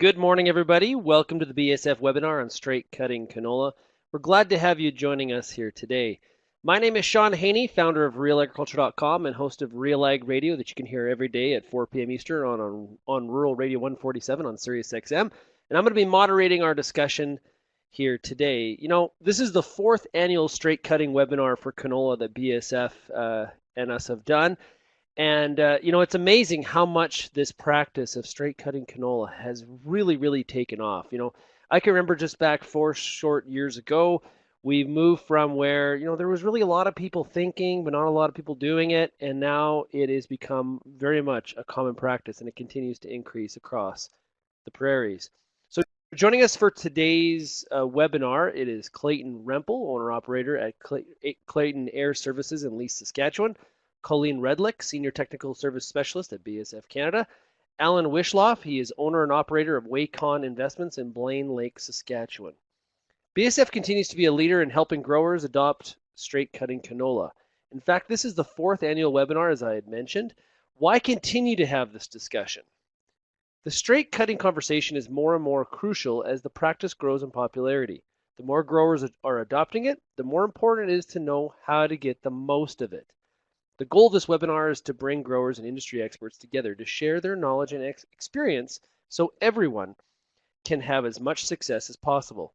Good morning, everybody. Welcome to the BASF webinar on straight cutting canola. We're glad to have you joining us here today. My name is Sean Haney, founder of RealAgriculture.com and host of Real Ag Radio that you can hear every day at 4 p.m. Eastern on Rural Radio 147 on Sirius XM. And I'm going to be moderating our discussion here today. You know, this is the fourth annual straight cutting webinar for canola that BASF and us have done. And, it's amazing how much this practice of straight cutting canola has really taken off. I can remember just back 4 short years ago, we moved from where, there was really a lot of people thinking, but not a lot of people doing it. And now it has become very much a common practice and it continues to increase across the prairies. So joining us for today's webinar, it is Clayton Rempel, owner-operator at Clayton Air Services in Leith, Saskatchewan. Colleen Redlick, Senior Technical Service Specialist at BASF Canada. Alan Wishloff, he is owner and operator of Wacon Investments in Blaine Lake, Saskatchewan. BASF continues to be a leader in helping growers adopt straight cutting canola. In fact, this is the fourth annual webinar, as I had mentioned. Why continue to have this discussion? The straight cutting conversation is more and more crucial as the practice grows in popularity. The more growers are adopting it, the more important it is to know how to get the most of it. The goal of this webinar is to bring growers and industry experts together to share their knowledge and experience so everyone can have as much success as possible.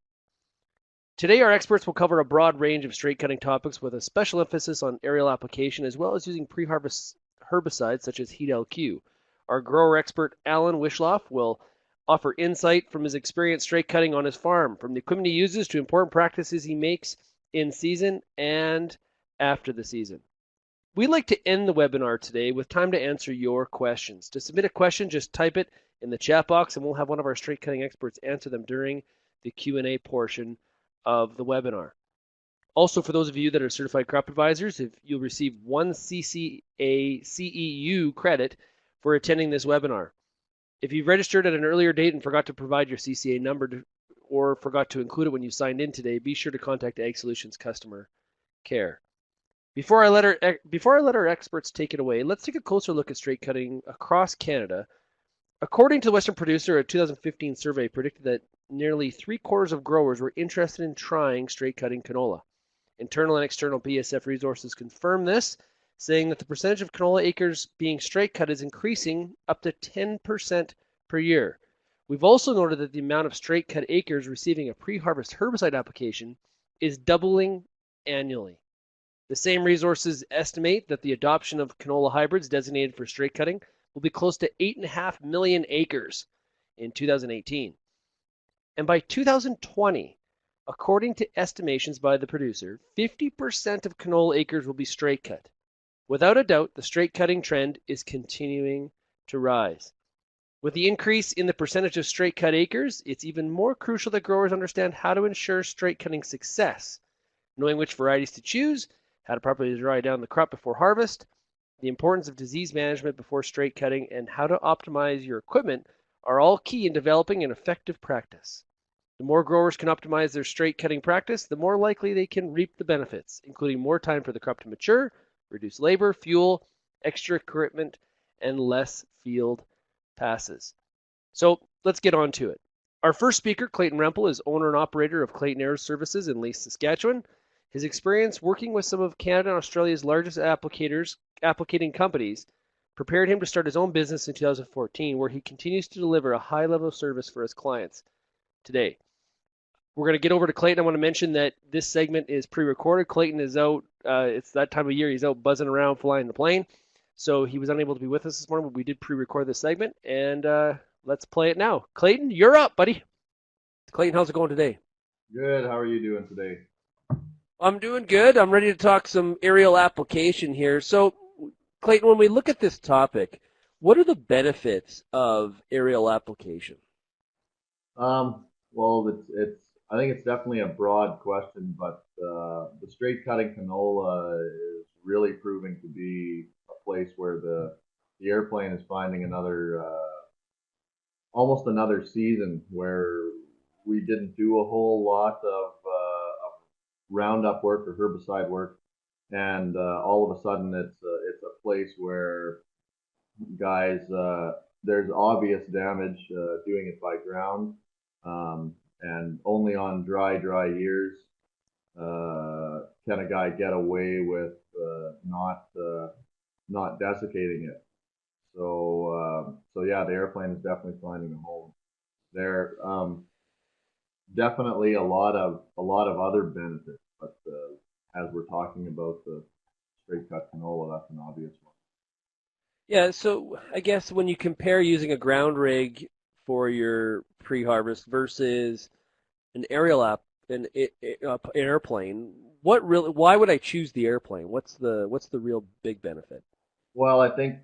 Today, our experts will cover a broad range of straight cutting topics with a special emphasis on aerial application as well as using pre-harvest herbicides such as Heat LQ. Our grower expert, Alan Wishloff, will offer insight from his experience straight cutting on his farm, from the equipment he uses to important practices he makes in season and after the season. We'd like to end the webinar today with time to answer your questions. To submit a question, just type it in the chat box and we'll have one of our straight cutting experts answer them during the Q&A portion of the webinar. Also, for those of you that are certified crop advisors, if you'll receive one CCA CEU credit for attending this webinar. If you've registered at an earlier date and forgot to provide your CCA number or forgot to include it when you signed in today, be sure to contact Ag Solutions Customer Care. Before I let our experts take it away, let's take a closer look at straight cutting across Canada. According to the Western Producer, a 2015 survey predicted that nearly 3/4 of growers were interested in trying straight cutting canola. Internal and external BASF resources confirm this, saying that the percentage of canola acres being straight cut is increasing up to 10% per year. We've also noted that the amount of straight cut acres receiving a pre-harvest herbicide application is doubling annually. The same resources estimate that the adoption of canola hybrids designated for straight cutting will be close to 8.5 million acres in 2018. And by 2020, according to estimations by the producer, 50% of canola acres will be straight cut. Without a doubt, the straight cutting trend is continuing to rise. With the increase in the percentage of straight cut acres, it's even more crucial that growers understand how to ensure straight cutting success, knowing which varieties to choose, how to properly dry down the crop before harvest, the importance of disease management before straight cutting, and how to optimize your equipment are all key in developing an effective practice. The more growers can optimize their straight cutting practice, the more likely they can reap the benefits, including more time for the crop to mature, reduced labor, fuel, extra equipment, and less field passes. So let's get on to it. Our first speaker, Clayton Rempel, is owner and operator of Clayton Air Services in Leith, Saskatchewan. His experience working with some of Canada and Australia's largest applicating companies prepared him to start his own business in 2014, where he continues to deliver a high level of service for his clients today. We're going to get over to Clayton. I want to mention that this segment is pre-recorded. Clayton is out. It's that time of year. He's out buzzing around, flying the plane. So he was unable to be with us this morning, but we did pre-record this segment. And let's play it now. Clayton, you're up, buddy. Clayton, how's it going today? Good. How are you doing today? I'm doing good. I'm ready to talk some aerial application here. So, Clayton, when we look at this topic, what are the benefits of aerial application? Well, I think it's definitely a broad question, but the straight cutting canola is really proving to be a place where the airplane is finding almost another season where we didn't do a whole lot of Roundup work or herbicide work, and all of a sudden it's a place where guys there's obvious damage doing it by ground, and only on dry years can a guy get away with not desiccating it. So yeah, the airplane is definitely finding a home there. Definitely a lot of other benefits, but as we're talking about the straight cut canola, that's an obvious one. Yeah, so I guess when you compare using a ground rig for your pre-harvest versus an aerial app, an airplane, why would I choose the airplane? What's the real big benefit? Well, I think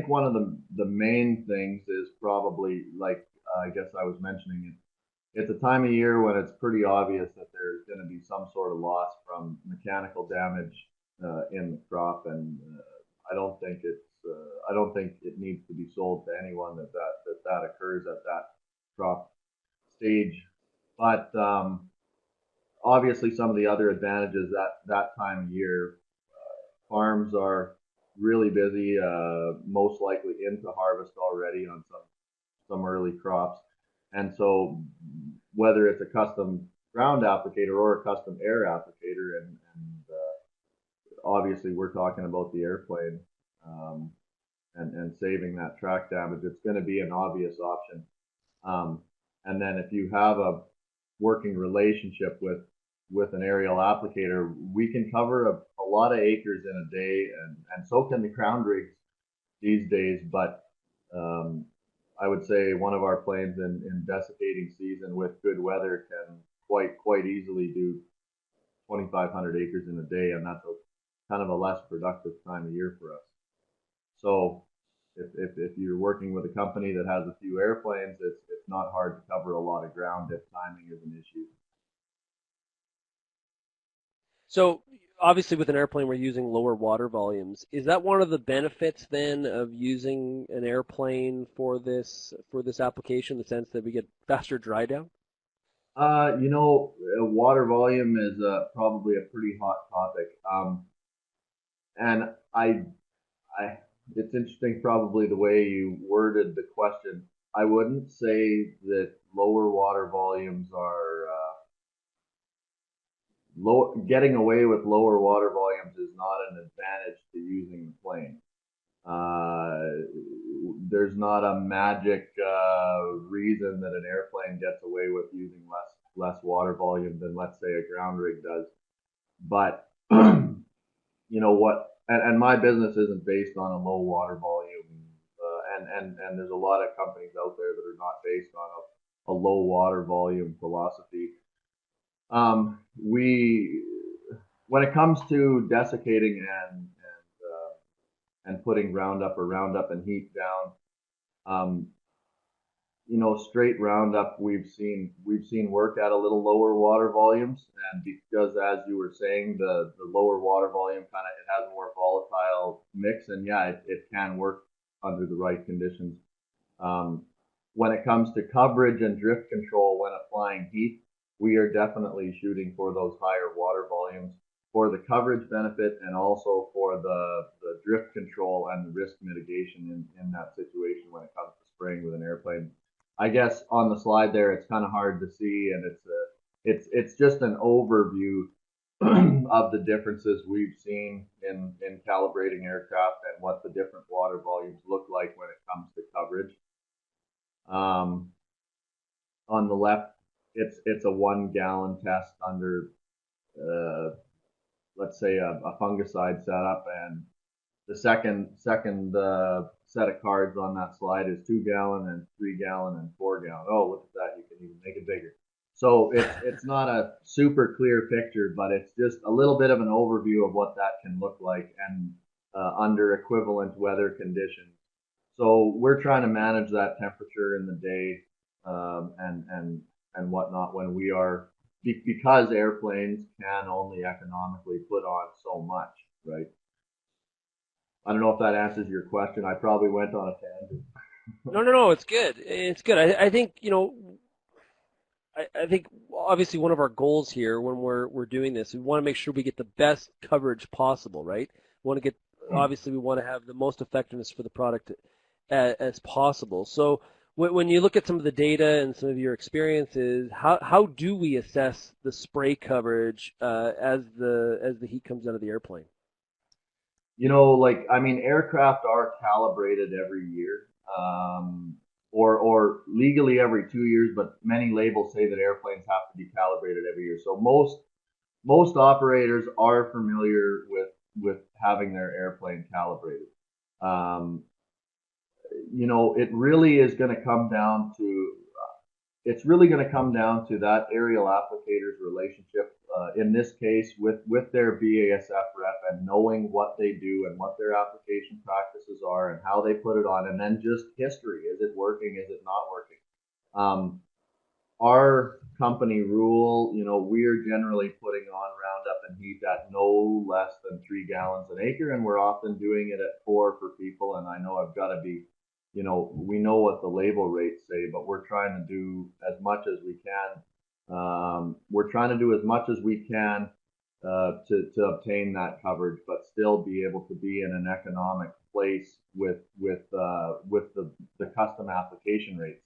one of the main things is probably like I guess I was mentioning it. It's a time of year when it's pretty obvious that there's going to be some sort of loss from mechanical damage in the crop, and I don't think it needs to be sold to anyone that occurs at that crop stage. But obviously, some of the other advantages that time of year, farms are really busy, most likely into harvest already on some early crops, and so whether it's a custom ground applicator or a custom air applicator, and obviously we're talking about the airplane, um, and saving that track damage, it's going to be an obvious option. Um, and then if you have a working relationship with an aerial applicator, we can cover a lot of acres in a day, and so can the ground rigs these days. But um, I would say one of our planes in desiccating season with good weather can quite easily do 2,500 acres in a day, and that's a kind of a less productive time of year for us. So if you're working with a company that has a few airplanes, it's not hard to cover a lot of ground if timing is an issue. So obviously with an airplane we're using lower water volumes. Is that one of the benefits then of using an airplane for this application, in the sense that we get faster dry down? Water volume is probably a pretty hot topic. And I, it's interesting probably the way you worded the question. I wouldn't say that lower water volumes are getting away with lower water volumes is not an advantage to using the plane. There's not a magic reason that an airplane gets away with using less water volume than, let's say, a ground rig does. But you know what? And my business isn't based on a low water volume, and there's a lot of companies out there that are not based on a low water volume philosophy. We when it comes to desiccating and putting Roundup and heat down, um, straight Roundup we've seen work at a little lower water volumes, and because as you were saying, the lower water volume kind of it has a more volatile mix, and yeah, it can work under the right conditions. Um, when it comes to coverage and drift control when applying heat, we are definitely shooting for those higher water volumes for the coverage benefit and also for the drift control and the risk mitigation in that situation when it comes to spraying with an airplane. I guess on the slide there, it's kind of hard to see, and it's just an overview of the differences we've seen in calibrating aircraft and what the different water volumes look like when it comes to coverage. Um, on the left, it's a 1 gallon test under, uh, let's say, a fungicide setup, and the second set of cards on that slide is 2 gallon and 3 gallon and 4 gallon. Oh, look at that! You can even make it bigger. So it's not a super clear picture, but it's just a little bit of an overview of what that can look like and under equivalent weather conditions. So we're trying to manage that temperature in the day, and whatnot when we are because airplanes can only economically put on so much, right? I don't know if that answers your question. I probably went on a tangent. No, no, no. It's good. It's good. I think I think obviously one of our goals here when we're doing this, we want to make sure we get the best coverage possible, right? We want to get obviously we want to have the most effectiveness for the product as possible. So when you look at some of the data and some of your experiences, how do we assess the spray coverage as the heat comes out of the airplane? Like, I mean, aircraft are calibrated every year, or legally every 2 years, but many labels say that airplanes have to be calibrated every year. So most operators are familiar with having their airplane calibrated. Um, it really is going to come down to it's really going to come down to that aerial applicator's relationship, in this case, with their BASF rep, and knowing what they do and what their application practices are and how they put it on, and then just history. Is it working? Is it not working? Um, our company rule, we're generally putting on Roundup and heat at no less than 3 gallons an acre, and we're often doing it at 4 for people. And I know I've got to be, we know what the label rates say, but we're trying to do as much as we can. We're trying to do as much as we can to obtain that coverage, but still be able to be in an economic place with the custom application rates.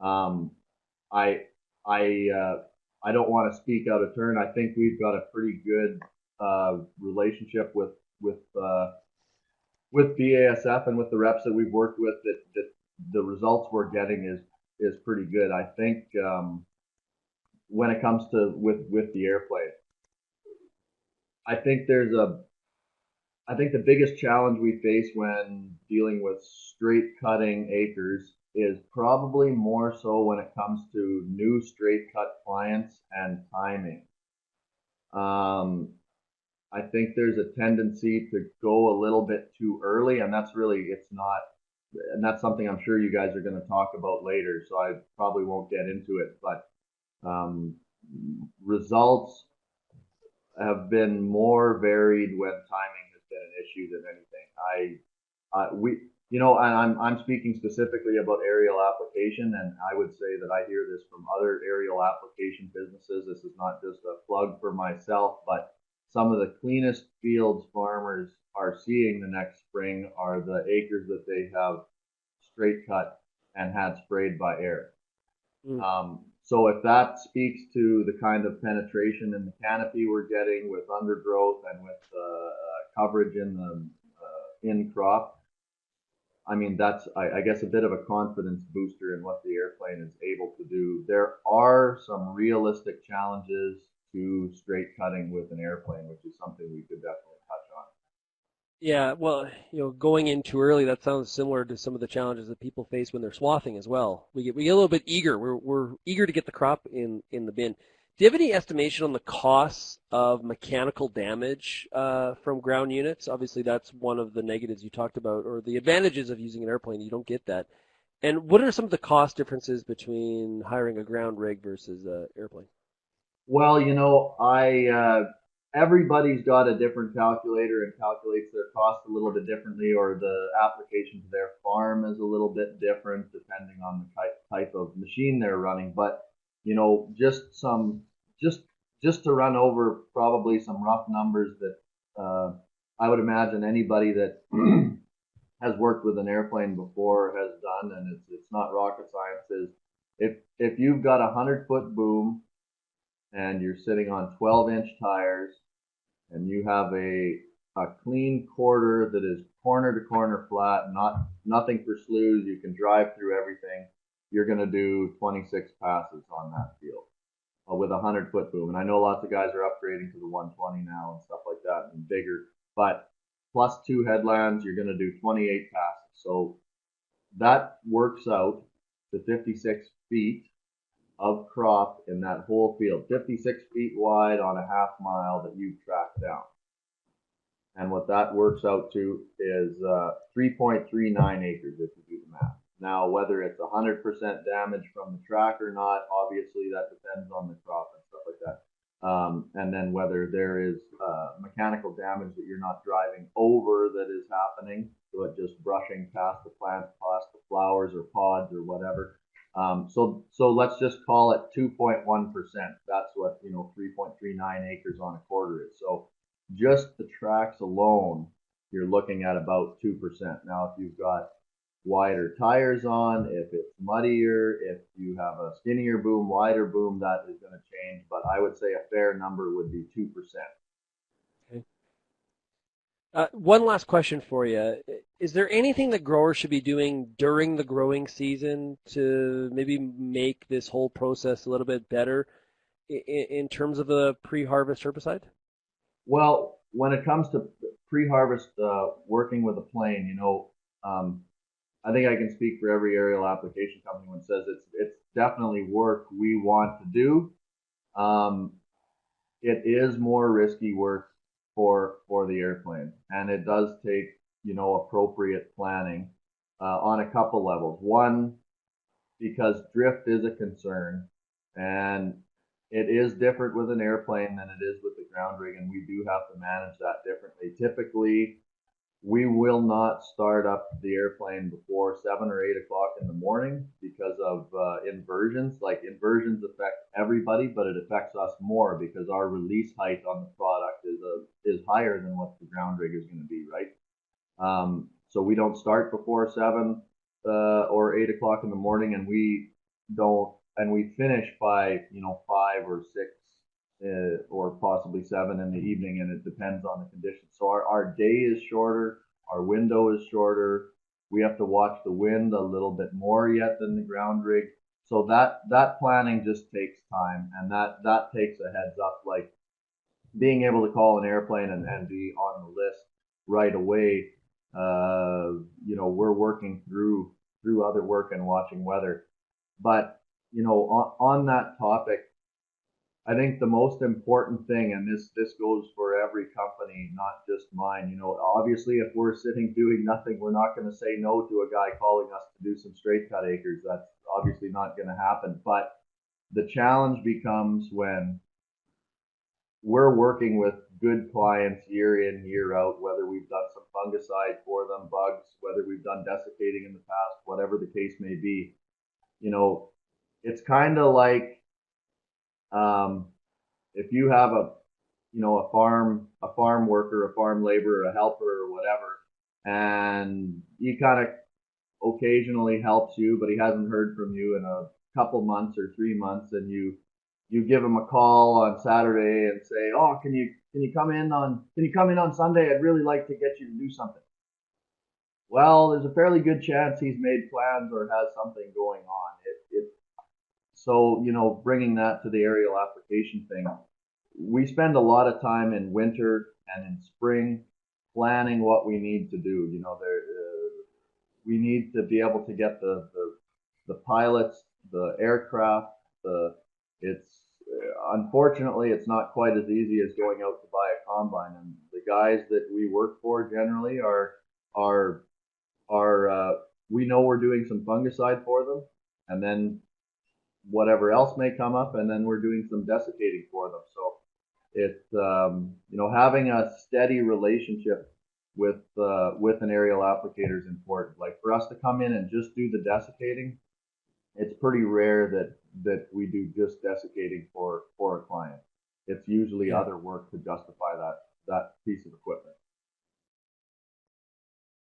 Um, I I don't want to speak out of turn. I think we've got a pretty good relationship with BASF and with the reps that we've worked with. That the results we're getting is pretty good. I think when it comes to with the airplane, I think there's a I think the biggest challenge we face when dealing with straight cutting acres is probably more so when it comes to new straight cut clients and timing. Um, I think there's a tendency to go a little bit too early, and that's really, it's not, and that's something I'm sure you guys are going to talk about later, so I probably won't get into it, but um, results have been more varied when timing has been an issue than anything. And I'm speaking specifically about aerial application, and I would say that I hear this from other aerial application businesses. This is not just a plug for myself, but some of the cleanest fields farmers are seeing the next spring are the acres that they have straight cut and had sprayed by air. Mm. So if that speaks to the kind of penetration in the canopy we're getting with undergrowth and with coverage in the in crop, I mean, that's, I guess, a bit of a confidence booster in what the airplane is able to do. There are some realistic challenges to straight cutting with an airplane, which is something we could definitely touch on. Yeah, well, going in too early, that sounds similar to some of the challenges that people face when they're swathing as well. We get a little bit eager. We're eager to get the crop in the bin. Do you have any estimation on the costs of mechanical damage from ground units? Obviously, that's one of the negatives you talked about, or the advantages of using an airplane. You don't get that. And what are some of the cost differences between hiring a ground rig versus an airplane? Well, everybody's got a different calculator and calculates their cost a little bit differently, or the application to their farm is a little bit different depending on the type of machine they're running. But just just just to run over probably some rough numbers that I would imagine anybody that has worked with an airplane before has done, and it's not rocket science. Is if you've got 100-foot boom and you're sitting on 12-inch tires and you have a clean quarter that is corner to corner flat, nothing for sloughs, you can drive through everything, you're going to do 26 passes on that field with a 100-foot boom. And I know lots of guys are upgrading to the 120 now and stuff like that and bigger, but plus 2 headlands, you're going to do 28 passes. So that works out to 56 feet of crop in that whole field, 56 feet wide on a half mile that you track down. And what that works out to is 3.39 acres if you do the math. Now, whether it's 100% damage from the track or not, obviously that depends on the crop and stuff like that. And then whether there is mechanical damage that you're not driving over that is happening, but just brushing past the plants, past the flowers or pods or whatever. So let's just call it 2.1%. That's what 3.39 acres on a quarter is. So just the tracks alone, you're looking at about 2%. Now, if you've got wider tires on, if it's muddier, if you have a skinnier boom, wider boom, that is going to change. But I would say a fair number would be 2%. Okay. One last question for you. Is there anything that growers should be doing during the growing season to maybe make this whole process a little bit better in terms of the pre-harvest herbicide? Well, when it comes to pre-harvest working with a plane, um, I think I can speak for every aerial application company when it says it's definitely work we want to do. Um, it is more risky work for the airplane, and it does take appropriate planning on a couple levels. One, because drift is a concern, and it is different with an airplane than it is with the ground rig, and we do have to manage that differently. Typically, we will not start up the airplane before 7 or 8 o'clock in the morning because of inversions. Like inversions affect everybody, but it affects us more because our release height on the product is higher than what the ground rig is going to be, right? So we don't start before 7 or 8 o'clock in the morning, and we finish by 5 or 6 or possibly 7 in the evening, and it depends on the conditions. So our day is shorter, our window is shorter. We have to watch the wind a little bit more yet than the ground rig. So that planning just takes time, and that takes a heads up, like being able to call an airplane and be on the list right away. We're working through other work and watching weather. But on that topic, I think the most important thing, and this goes for every company, not just mine. Obviously, if we're sitting doing nothing, we're not going to say no to a guy calling us to do some straight cut acres. That's obviously not going to happen. But the challenge becomes when we're working with good clients year in, year out, whether we've done some fungicide for them, bugs, whether we've done desiccating in the past, whatever the case may be. It's kind of like um, if you have a farm worker, a farm laborer, a helper, or whatever, and he kind of occasionally helps you, but he hasn't heard from you in a couple months or 3 months, and you give him a call on Saturday and say, "Oh, can you come in on Sunday? I'd really like to get you to do something." Well, there's a fairly good chance he's made plans or has something going on. So bringing that to the aerial application thing, we spend a lot of time in winter and in spring planning what we need to do. We need to be able to get the pilots, the aircraft. It's unfortunately it's not quite as easy as going out to buy a combine. And the guys that we work for generally are we know we're doing some fungicide for them, and then whatever else may come up, and then we're doing some desiccating for them. So it's having a steady relationship with an aerial applicator is important. Like for us to come in and just do the desiccating, it's pretty rare that we do just desiccating for a client. It's usually Yeah. other work to justify that piece of equipment.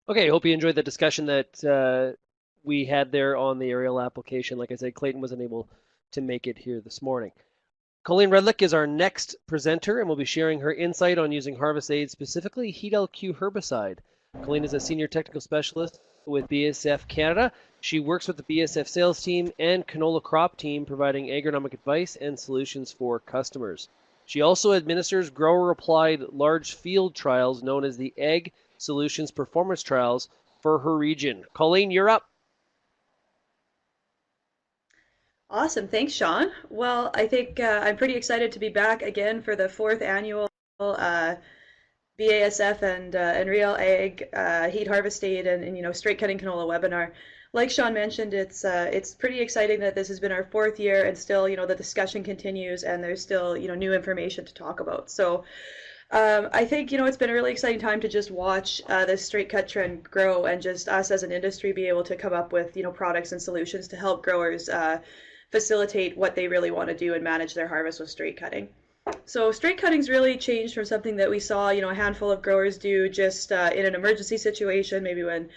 Okay, I hope you enjoyed the discussion that we had there on the aerial application. Like I said, Clayton wasn't able to make it here this morning. Colleen Redlick is our next presenter, and will be sharing her insight on using Harvest Aid, specifically Heat LQ herbicide. Colleen is a senior technical specialist with BASF Canada. She works with the BASF sales team and canola crop team, providing agronomic advice and solutions for customers. She also administers grower-applied large field trials known as the Ag Solutions Performance Trials for her region. Colleen, you're up. Awesome. Thanks, Sean. Well, I think I'm pretty excited to be back again for the fourth annual BASF and Real Ag Heat Harvest Aid and straight cutting canola webinar. Like Sean mentioned, it's pretty exciting that this has been our fourth year, and still the discussion continues, and there's still new information to talk about. So I think it's been a really exciting time to just watch this straight cut trend grow, and just us as an industry be able to come up with products and solutions to help growers facilitate what they really want to do and manage their harvest with straight cutting. So straight cutting's really changed from something that we saw a handful of growers do just in an emergency situation, maybe when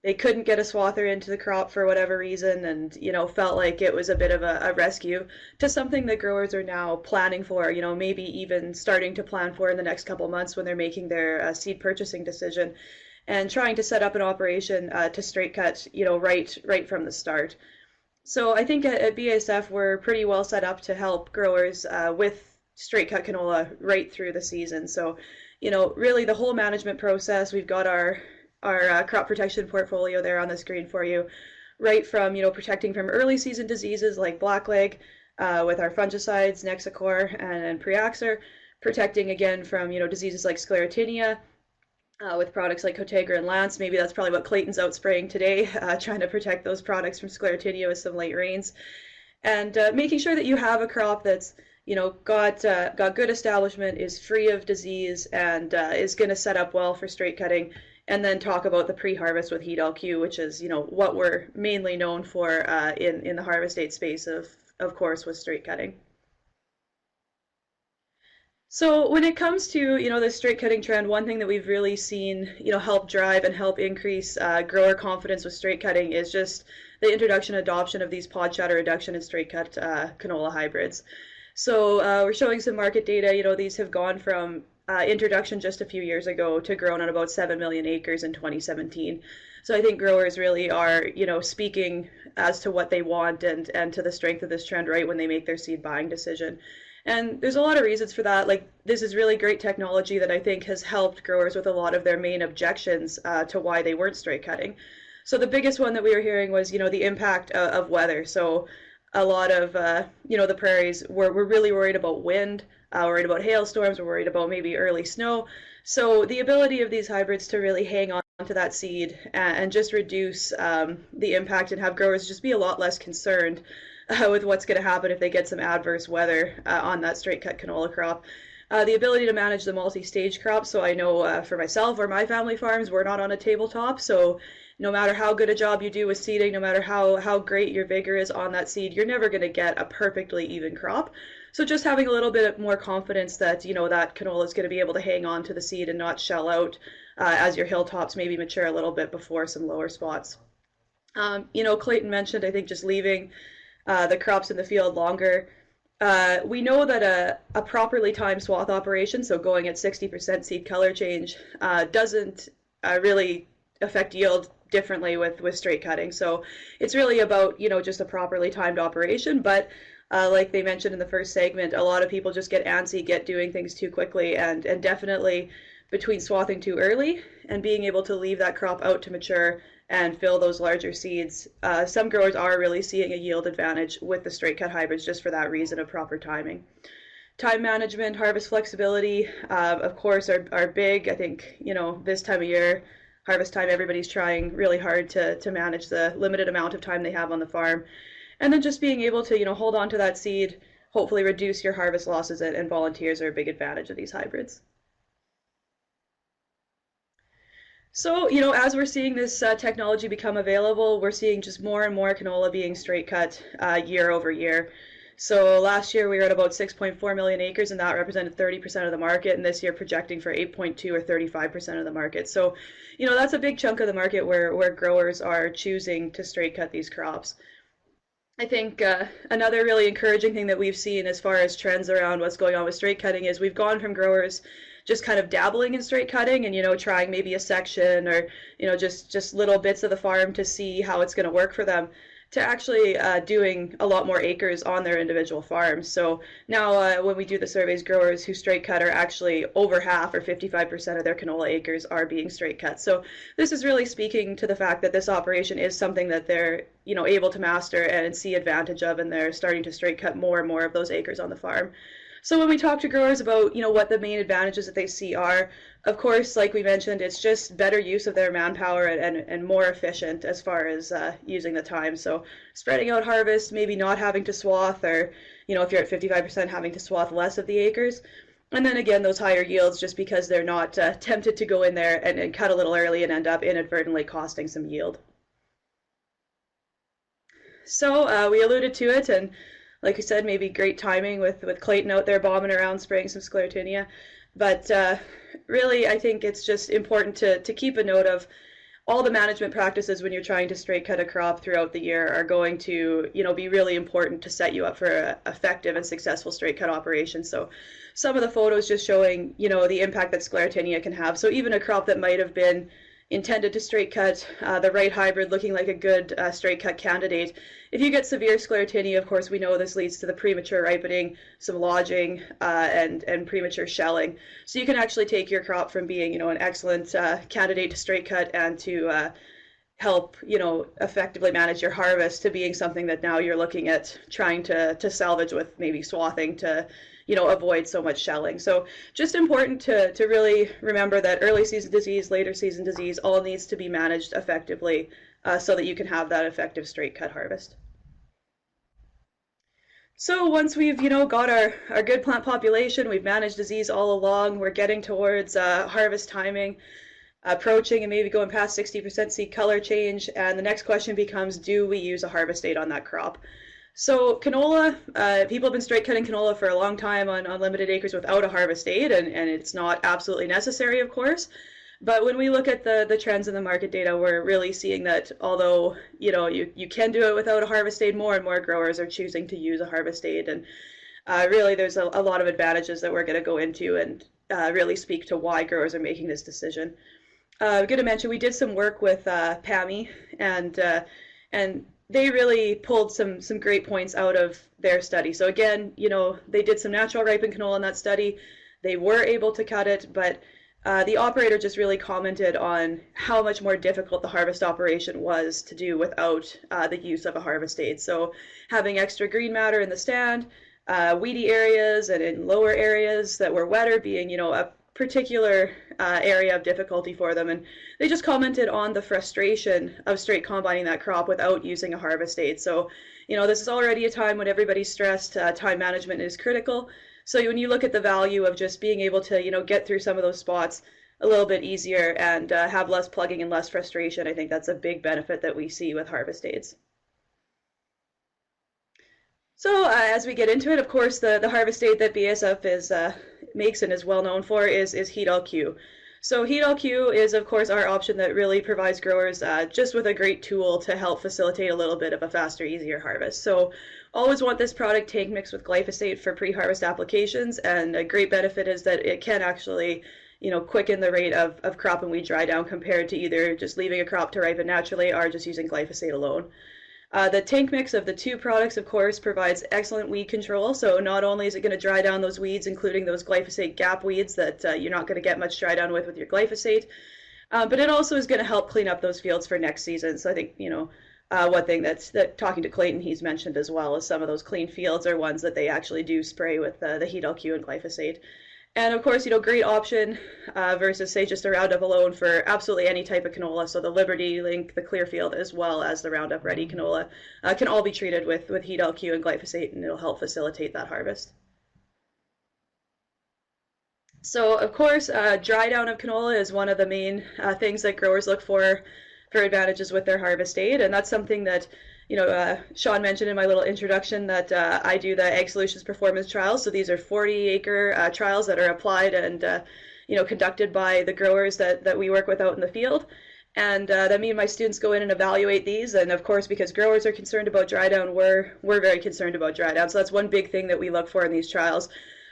they couldn't get a swather into the crop for whatever reason, and felt like it was a bit of a rescue to something that growers are now planning for, maybe even starting to plan for in the next couple months when they're making their seed purchasing decision, and trying to set up an operation to straight cut, right from the start. So I think at BASF we're pretty well set up to help growers with straight cut canola right through the season. So, really the whole management process. We've got our crop protection portfolio there on the screen for you, right from protecting from early season diseases like blackleg with our fungicides Nexacor and Preaxor, protecting again from diseases like sclerotinia with products like Cotegra and Lance. Maybe that's probably what Clayton's out spraying today, trying to protect those products from sclerotinia with some late rains, and making sure that you have a crop that's got good establishment, is free of disease, and is going to set up well for straight cutting. And then talk about the pre-harvest with heat LQ, which is what we're mainly known for in the harvest date space of course with straight cutting. So when it comes to the straight cutting trend, one thing that we've really seen help drive and help increase grower confidence with straight cutting is just the introduction and adoption of these pod shatter reduction and straight cut canola hybrids. So we're showing some market data. These have gone from introduction just a few years ago to grown on about 7 million acres in 2017. So I think growers really are, speaking as to what they want and to the strength of this trend right when they make their seed buying decision. And there's a lot of reasons for that. Like, this is really great technology that I think has helped growers with a lot of their main objections to why they weren't straight cutting. So the biggest one that we were hearing was, the impact of weather. So a lot of, the prairies were really worried about wind, worried about hailstorms, we're worried about maybe early snow. So the ability of these hybrids to really hang on to that seed and just reduce the impact and have growers just be a lot less concerned with what's going to happen if they get some adverse weather on that straight cut canola crop. The ability to manage the multi-stage crop. So I know for myself or my family farms, we're not on a tabletop. So no matter how good a job you do with seeding, no matter how great your vigor is on that seed, you're never going to get a perfectly even crop. So just having a little bit more confidence that, that canola is going to be able to hang on to the seed and not shell out as your hilltops maybe mature a little bit before some lower spots. Clayton mentioned, I think, just leaving the crops in the field longer. We know that a properly timed swath operation, so going at 60% seed color change, doesn't really affect yield differently with straight cutting. So it's really about, just a properly timed operation. But like they mentioned in the first segment, a lot of people just get antsy, get doing things too quickly, and definitely between swathing too early and being able to leave that crop out to mature and fill those larger seeds, some growers are really seeing a yield advantage with the straight cut hybrids just for that reason of proper timing. Time management, harvest flexibility, of course, are big. I think, this time of year, harvest time, everybody's trying really hard to manage the limited amount of time they have on the farm. And then just being able to, hold on to that seed, hopefully reduce your harvest losses, and volunteers are a big advantage of these hybrids. So, as we're seeing this technology become available, we're seeing just more and more canola being straight cut year over year. So last year we were at about 6.4 million acres, and that represented 30% of the market, and this year projecting for 8.2 or 35% of the market. So, that's a big chunk of the market where growers are choosing to straight cut these crops. I think another really encouraging thing that we've seen as far as trends around what's going on with straight cutting is we've gone from growers just kind of dabbling in straight cutting and, trying maybe a section or, just little bits of the farm to see how it's going to work for them, to actually doing a lot more acres on their individual farms. So now when we do the surveys, growers who straight cut are actually over half, or 55% of their canola acres are being straight cut. So this is really speaking to the fact that this operation is something that they're able to master and see advantage of, and they're starting to straight cut more and more of those acres on the farm. So when we talk to growers about, what the main advantages that they see are, of course, like we mentioned, it's just better use of their manpower and more efficient as far as using the time. So spreading out harvest, maybe not having to swath, or, if you're at 55%, having to swath less of the acres. And then again, those higher yields, just because they're not tempted to go in there and cut a little early and end up inadvertently costing some yield. So we alluded to it, and like we said, maybe great timing with Clayton out there bombing around spraying some sclerotinia. But really, I think it's just important to keep a note of all the management practices when you're trying to straight cut a crop throughout the year are going to, be really important to set you up for an effective and successful straight cut operation. So some of the photos just showing, the impact that sclerotinia can have. So even a crop that might have been intended to straight cut, the right hybrid looking like a good straight cut candidate. If you get severe sclerotinia, of course, we know this leads to the premature ripening, some lodging, and premature shelling. So you can actually take your crop from being, an excellent candidate to straight cut and to help, effectively manage your harvest to being something that now you're looking at trying to salvage with maybe swathing to avoid so much shelling. So just important to really remember that early season disease, later season disease, all needs to be managed effectively so that you can have that effective straight cut harvest. So once we've, got our good plant population, we've managed disease all along, we're getting towards harvest timing, approaching and maybe going past 60% seed color change, and the next question becomes, do we use a harvest date on that crop? So canola, people have been straight cutting canola for a long time on limited acres without a harvest date, and it's not absolutely necessary, of course. But when we look at the trends in the market data, we're really seeing that although, you can do it without a harvest date, more and more growers are choosing to use a harvest date. And really there's a lot of advantages that we're going to go into and really speak to why growers are making this decision. I'm going to mention we did some work with PAMI, and they really pulled some great points out of their study. So again, they did some natural ripened canola in that study. They were able to cut it, but the operator just really commented on how much more difficult the harvest operation was to do without the use of a harvest aid. So having extra green matter in the stand, weedy areas and in lower areas that were wetter being, a particular area of difficulty for them, and they just commented on the frustration of straight combining that crop without using a harvest aid. So this is already a time when everybody's stressed. Time management is critical, so when you look at the value of just being able to get through some of those spots a little bit easier and have less plugging and less frustration, I think that's a big benefit that we see with harvest aids. So as we get into it, of course, the harvest aid that BASF makes and is well known for is heat LQ. So heat LQ is, of course, our option that really provides growers just with a great tool to help facilitate a little bit of a faster, easier harvest. So always want this product tank mixed with glyphosate for pre-harvest applications, and a great benefit is that it can actually quicken the rate of crop and weed dry down compared to either just leaving a crop to ripen naturally or just using glyphosate alone. The tank mix of the two products, of course, provides excellent weed control. So not only is it going to dry down those weeds, including those glyphosate gap weeds that you're not going to get much dry down with your glyphosate, but it also is going to help clean up those fields for next season. So I think, one thing that talking to Clayton, he's mentioned as well, is some of those clean fields are ones that they actually do spray with the heat LQ and glyphosate. And of course, great option versus say just a Roundup alone for absolutely any type of canola. So the Liberty Link, the Clearfield, as well as the Roundup Ready canola can all be treated with heat LQ and glyphosate, and it'll help facilitate that harvest. So of course, dry down of canola is one of the main things that growers look for advantages with their harvest aid, and that's something that Sean mentioned in my little introduction that I do the Ag Solutions Performance Trials. So these are 40-acre trials that are applied and conducted by the growers that we work with out in the field. And then me and my students go in and evaluate these. And of course, because growers are concerned about dry down, we're very concerned about dry down. So that's one big thing that we look for in these trials.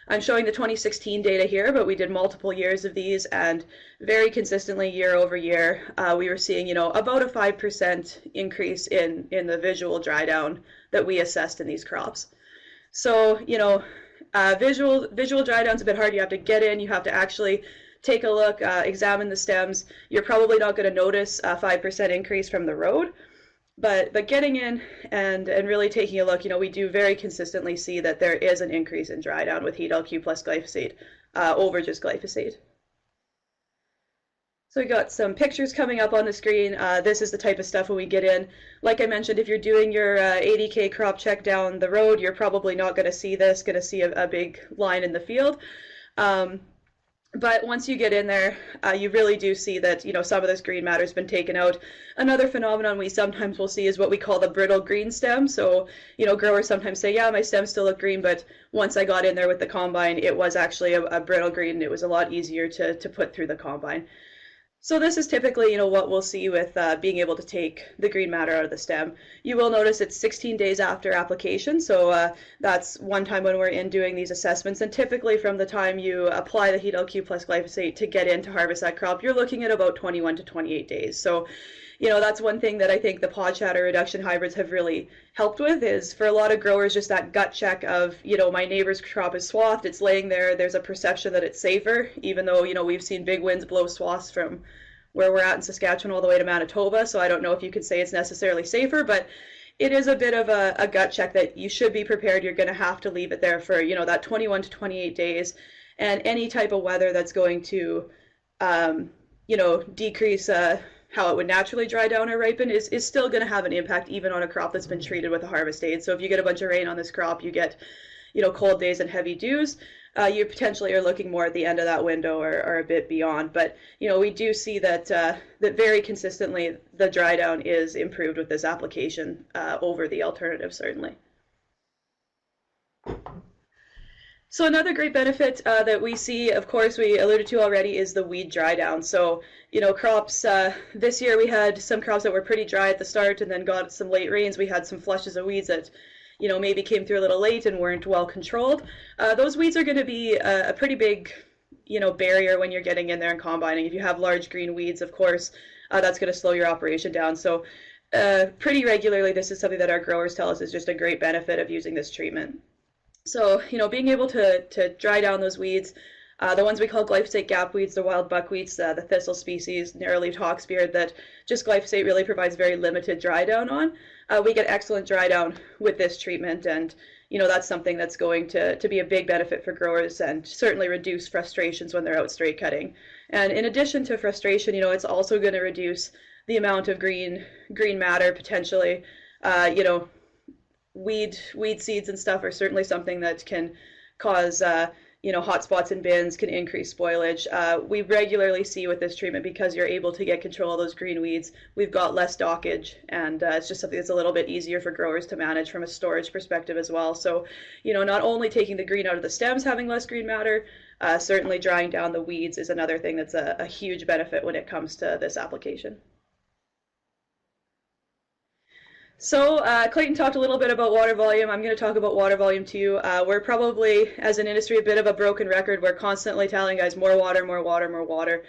I'm showing the 2016 data here, but we did multiple years of these, and very consistently year over year, we were seeing, about a 5% increase in the visual dry down that we assessed in these crops. So, visual dry down's a bit hard. You have to get in, you have to actually take a look, examine the stems. You're probably not going to notice a 5% increase from the road. But getting in and really taking a look, we do very consistently see that there is an increase in dry down with heat LQ plus glyphosate over just glyphosate. So we got some pictures coming up on the screen. This is the type of stuff when we get in. Like I mentioned, if you're doing your 80K crop check down the road, you're probably not going to see this, going to see a big line in the field. But once you get in there, you really do see that, some of this green matter has been taken out. Another phenomenon we sometimes will see is what we call the brittle green stem. So, growers sometimes say, yeah, my stems still look green, but once I got in there with the combine, it was actually a brittle green, and it was a lot easier to put through the combine. So this is typically, what we'll see with being able to take the green matter out of the stem. You will notice it's 16 days after application, so that's one time when we're in doing these assessments. And typically from the time you apply the Heat LQ plus glyphosate to get in to harvest that crop, you're looking at about 21 to 28 days. So that's one thing that I think the pod shatter reduction hybrids have really helped with, is for a lot of growers, just that gut check of, my neighbor's crop is swathed, it's laying there, there's a perception that it's safer, even though, we've seen big winds blow swaths from where we're at in Saskatchewan all the way to Manitoba. So I don't know if you could say it's necessarily safer, but it is a bit of a gut check that you should be prepared. You're going to have to leave it there for, that 21 to 28 days. And any type of weather that's going to, decrease how it would naturally dry down or ripen is still going to have an impact, even on a crop that's been treated with a harvest aid. So if you get a bunch of rain on this crop, you get, cold days and heavy dews, you potentially are looking more at the end of that window or a bit beyond. But, we do see that that very consistently the dry down is improved with this application over the alternative, certainly. So another great benefit that we see, of course, we alluded to already, is the weed dry down. So, crops, this year we had some crops that were pretty dry at the start and then got some late rains. We had some flushes of weeds that, maybe came through a little late and weren't well controlled. Those weeds are going to be a pretty big, barrier when you're getting in there and combining. If you have large green weeds, of course, that's going to slow your operation down. So pretty regularly, this is something that our growers tell us is just a great benefit of using this treatment. So, being able to dry down those weeds, the ones we call glyphosate gap weeds, the wild buckwheats, the thistle species, narrow-leaved hawksbeard, that just glyphosate really provides very limited dry down on. We get excellent dry down with this treatment, and that's something that's going to be a big benefit for growers and certainly reduce frustrations when they're out straight cutting. And in addition to frustration, it's also going to reduce the amount of green matter potentially. Weed seeds and stuff are certainly something that can cause hot spots in bins, can increase spoilage. We regularly see with this treatment, because you're able to get control of those green weeds, we've got less dockage, and it's just something that's a little bit easier for growers to manage from a storage perspective as well. So, not only taking the green out of the stems, having less green matter, certainly drying down the weeds is another thing that's a huge benefit when it comes to this application. So Clayton talked a little bit about water volume. I'm going to talk about water volume too. We're probably, as an industry, a bit of a broken record. We're constantly telling guys more water, more water, more water.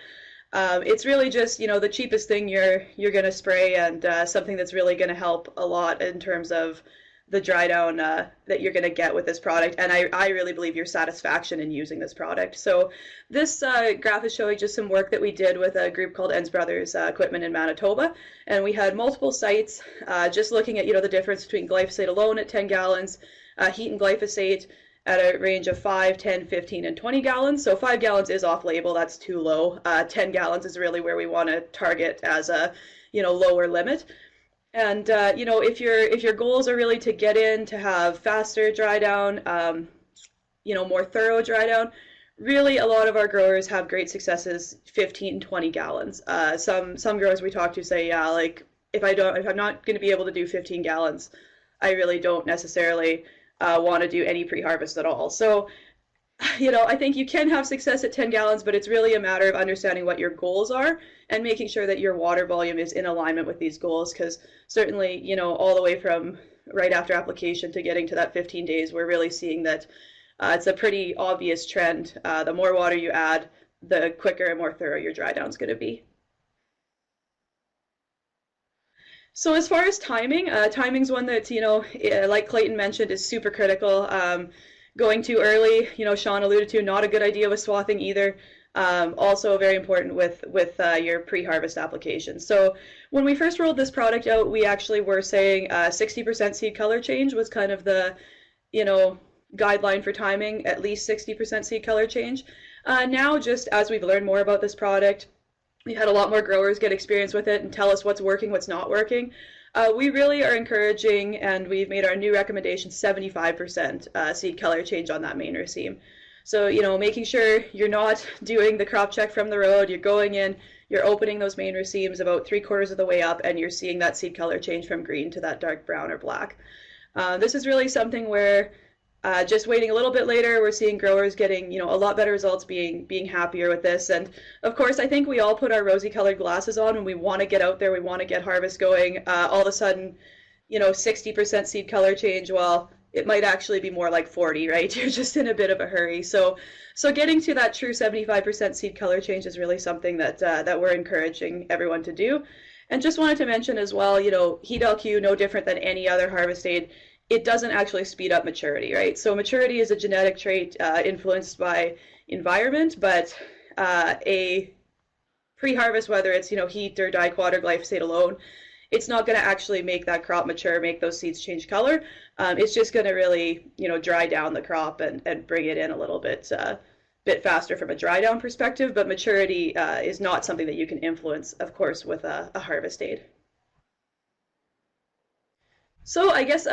It's really just, the cheapest thing you're going to spray, and something that's really going to help a lot in terms of the dry down that you're going to get with this product. And I really believe your satisfaction in using this product. So this graph is showing just some work that we did with a group called Enns Brothers Equipment in Manitoba. And we had multiple sites just looking at, the difference between glyphosate alone at 10 gallons, heat and glyphosate at a range of 5, 10, 15, and 20 gallons. So 5 gallons is off-label, that's too low. 10 gallons is really where we want to target as a, lower limit. And, if your goals are really to get in, to have faster dry down, more thorough dry down, really a lot of our growers have great successes 15, 20 gallons. Some growers we talk to say, yeah, like if I'm not going to be able to do 15 gallons, I really don't necessarily want to do any pre-harvest at all. So, I think you can have success at 10 gallons, but it's really a matter of understanding what your goals are and making sure that your water volume is in alignment with these goals, because certainly, all the way from right after application to getting to that 15 days, we're really seeing that it's a pretty obvious trend. The more water you add, the quicker and more thorough your dry down is going to be. So as far as timing, timing's one that, like Clayton mentioned, is super critical. Going too early, Sean alluded to, not a good idea with swathing either. Also very important with your pre-harvest application. So when we first rolled this product out, we actually were saying 60% seed color change was kind of the, guideline for timing, at least 60% seed color change. Now, just as we've learned more about this product, we've had a lot more growers get experience with it and tell us what's working, what's not working. We really are encouraging, and we've made our new recommendation 75% seed color change on that main raceme. So, making sure you're not doing the crop check from the road, you're going in, you're opening those main racemes about 3/4 of the way up, and you're seeing that seed color change from green to that dark brown or black. This is really something where Just waiting a little bit later, we're seeing growers getting, a lot better results, being happier with this. And of course, I think we all put our rosy colored glasses on when we want to get out there, we want to get harvest going. All of a sudden, 60% seed color change. Well, it might actually be more like 40, right? You're just in a bit of a hurry. So getting to that true 75% seed color change is really something that we're encouraging everyone to do. And just wanted to mention as well, heat LQ, no different than any other harvest aid, it doesn't actually speed up maturity, right? So maturity is a genetic trait influenced by environment, but a pre-harvest, whether it's heat or diquat or glyphosate alone, it's not going to actually make that crop mature, make those seeds change color. It's just going to really dry down the crop and bring it in a little bit faster from a dry down perspective. But maturity is not something that you can influence, of course, with a harvest aid. So I guess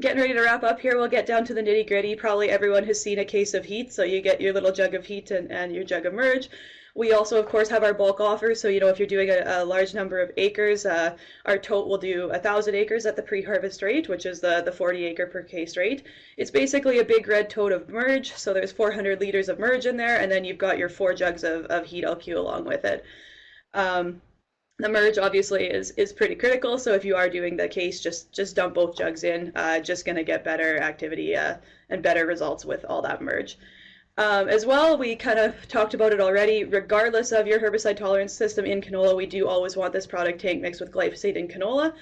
getting ready to wrap up here, we'll get down to the nitty gritty. Probably everyone has seen a case of heat, so you get your little jug of heat and your jug of merge. We also, of course, have our bulk offer. So, if you're doing a large number of acres, our tote will do 1,000 acres at the pre-harvest rate, which is the 40 acre per case rate. It's basically a big red tote of merge. So there's 400 liters of merge in there, and then you've got your 4 jugs of heat LQ along with it. The merge obviously is pretty critical. So if you are doing the case, just dump both jugs in. Just going to get better activity and better results with all that merge. As well, we kind of talked about it already. Regardless of your herbicide tolerance system in canola, we do always want this product tank mixed with glyphosate in canola.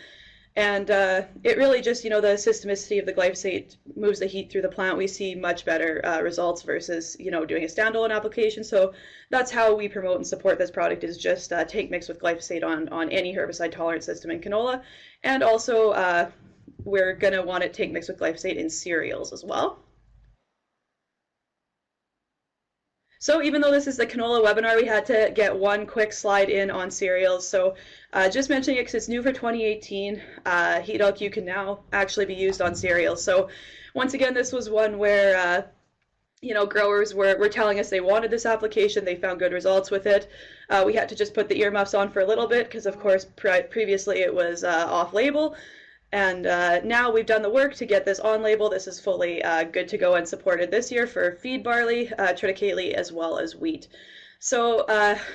And it really just, the systemicity of the glyphosate moves the heat through the plant. We see much better results versus, doing a standalone application. So that's how we promote and support this product, is just tank mixed with glyphosate on any herbicide tolerance system in canola. And also, we're going to want it tank mixed with glyphosate in cereals as well. So even though this is the canola webinar, we had to get one quick slide in on cereals. So just mentioning it because it's new for 2018, heat LQ can now actually be used on cereals. So once again, this was one where growers were telling us they wanted this application, they found good results with it. We had to just put the earmuffs on for a little bit because, of course, previously it was off-label. And now we've done the work to get this on label. This is fully good to go and supported this year for feed barley, triticale, as well as wheat. So,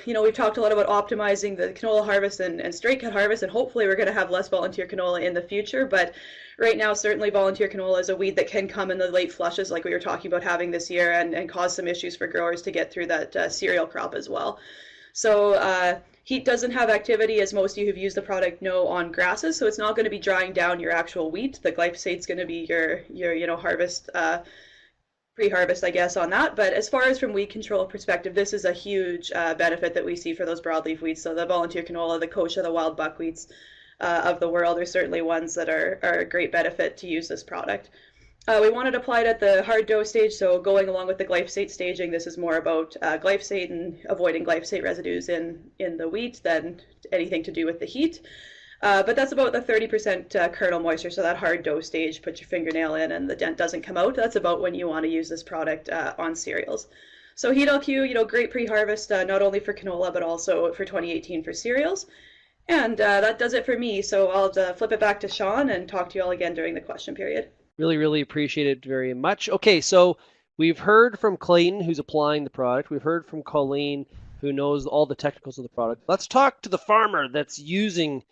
we've talked a lot about optimizing the canola harvest and straight cut harvest, and hopefully we're going to have less volunteer canola in the future. But right now, certainly volunteer canola is a weed that can come in the late flushes like we were talking about having this year and cause some issues for growers to get through that cereal crop as well. So heat doesn't have activity, as most of you who've used the product know, on grasses, so it's not going to be drying down your actual wheat. The glyphosate's going to be your harvest, pre-harvest, I guess, on that. But as far as from weed control perspective, this is a huge benefit that we see for those broadleaf weeds. So the volunteer canola, the kochia, the wild buckwheats of the world are certainly ones that are a great benefit to use this product. We wanted to apply it at the hard dose stage, so going along with the glyphosate staging, this is more about glyphosate and avoiding glyphosate residues in the wheat than anything to do with the heat. But that's about the 30% kernel moisture, so that hard dose stage, put your fingernail in and the dent doesn't come out. That's about when you want to use this product on cereals. So heat LQ, great pre-harvest, not only for canola, but also for 2018 for cereals. And that does it for me, so I'll flip it back to Sean and talk to you all again during the question period. Really, really appreciate it very much. Okay, so we've heard from Clayton, who's applying the product. We've heard from Colleen, who knows all the technicals of the product. Let's talk to the farmer that's using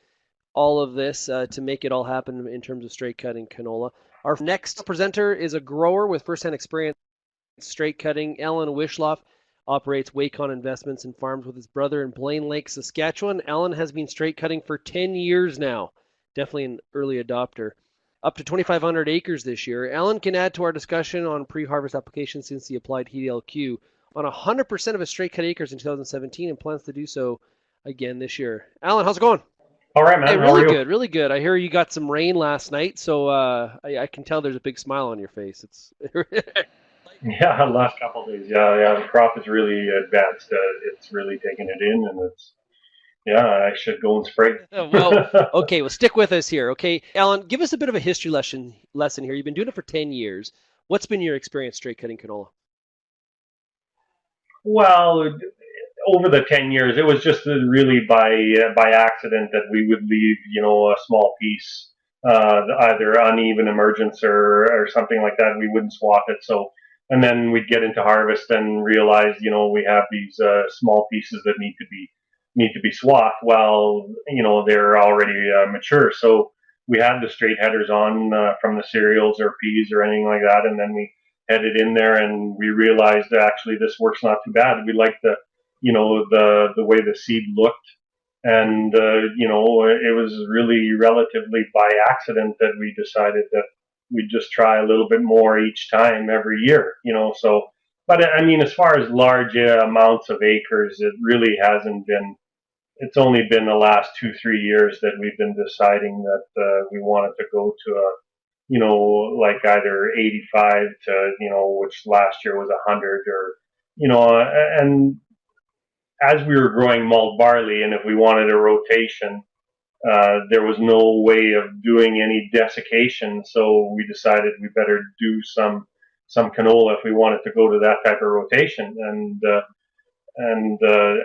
all of this to make it all happen in terms of straight cutting canola. Our next presenter is a grower with first-hand experience in straight cutting. Alan Wishloff operates Wacon Investments and farms with his brother in Blaine Lake, Saskatchewan. Alan has been straight cutting for 10 years now. Definitely an early adopter. Up to 2,500 acres this year. Alan can add to our discussion on pre-harvest applications since he applied heat LQ on 100% of his straight cut acres in 2017 and plans to do so again this year. Alan, how's it going? All right, man. Hey, How really are you? good, really good. I hear you got some rain last night, so I can tell there's a big smile on your face. It's Yeah, last couple of days. Yeah. The crop is really advanced. It's really taking it in, and I should go and spray. well, okay, well, stick with us here, okay? Alan, give us a bit of a history lesson here. You've been doing it for 10 years. What's been your experience straight cutting canola? Well, over the 10 years, it was just really by accident that we would leave, a small piece either uneven emergence or something like that. We wouldn't swath it. So, and then we'd get into harvest and realize, we have these small pieces that need to be swathed. Well, they're already mature. So we had the straight headers on from the cereals or peas or anything like that, and then we headed in there and we realized actually this works not too bad. We liked the way the seed looked, and it was really relatively by accident that we decided that we'd just try a little bit more each time every year. So, but I mean, as far as large amounts of acres, it really hasn't been. It's only been the last 2-3 years that we've been deciding that we wanted to go to a, like either 85 to, which last year was 100, or, and as we were growing malt barley, and if we wanted a rotation, there was no way of doing any desiccation, so we decided we better do some canola if we wanted to go to that type of rotation. And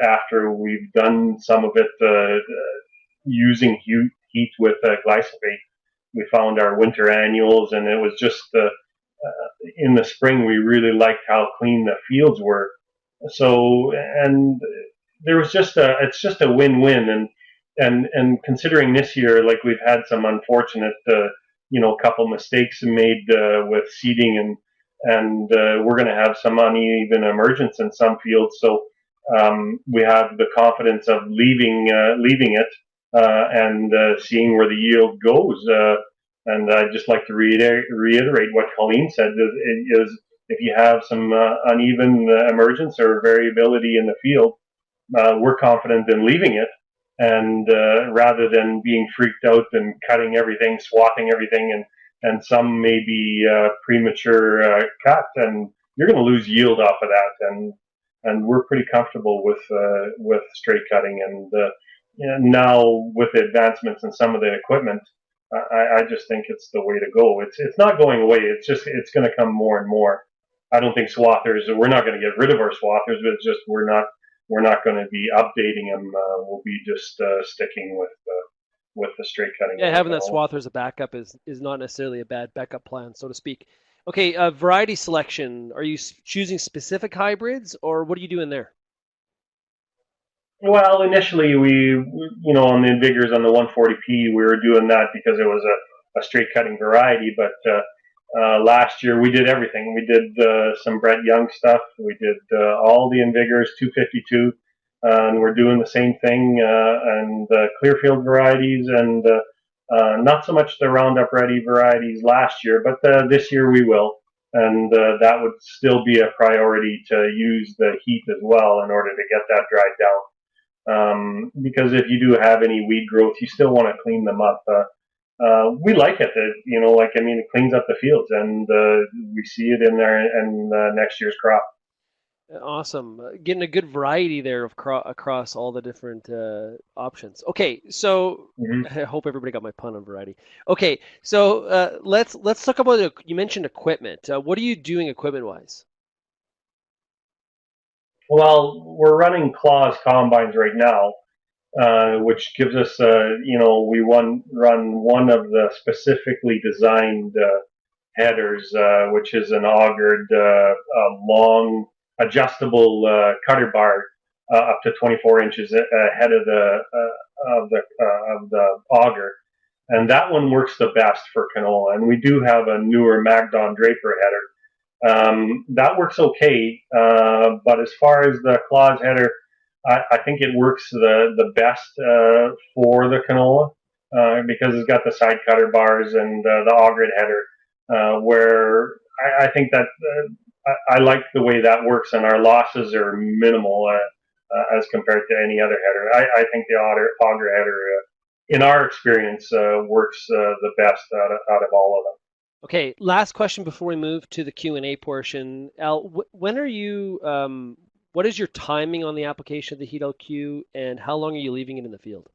after we've done some of it using heat with glyphosate, we found our winter annuals, and it was just in the spring we really liked how clean the fields were. So, and there was it's just a win-win. And considering this year, like, we've had some unfortunate couple mistakes made with seeding, and we're going to have some uneven emergence in some fields. So we have the confidence of leaving it and seeing where the yield goes. And I'd just like to reiterate what Colleen said: is if you have some uneven emergence or variability in the field, we're confident in leaving it, and rather than being freaked out and cutting everything, swathing everything, and some may be premature cut, and you're going to lose yield off of that. And we're pretty comfortable with straight cutting, and now with the advancements in some of the equipment, I just think it's the way to go. It's not going away. It's going to come more and more. I don't think swathers. We're not going to get rid of our swathers, but it's just we're not going to be updating them. We'll be just sticking with the straight cutting. Yeah, having that swather as a backup is not necessarily a bad backup plan, so to speak. Okay, variety selection. Are you choosing specific hybrids, or what are you doing there? Well, initially on the Invigors on the 140P, we were doing that because it was a straight cutting variety. But last year we did everything. We did some Brett Young stuff. We did all the Invigors 252, and we're doing the same thing, and Clearfield varieties, and not so much the Roundup Ready varieties last year, but this year we will. And that would still be a priority to use the heat as well in order to get that dried down. Because if you do have any weed growth, you still want to clean them up. We like it, it cleans up the fields, and we see it in there in next year's crop. Awesome. Getting a good variety there across all the different options. Okay, so I hope everybody got my pun on variety. Okay, so let's talk about you mentioned equipment. What are you doing equipment-wise? Well, we're running Claws combines right now, which gives us, we run one of the specifically designed headers, which is an augered, long, adjustable cutter bar up to 24 inches ahead of the auger, and that one works the best for canola. And we do have a newer Magdon Draper header. That works okay, but as far as the Claws header, I think it works the best for the canola because it's got the side cutter bars and the augered header, where I think that I like the way that works, and our losses are minimal as compared to any other header. I think the auger header, in our experience, works the best out of all of them. Okay, last question before we move to the Q&A portion. Al, when are you, what is your timing on the application of the heat LQ, and how long are you leaving it in the field?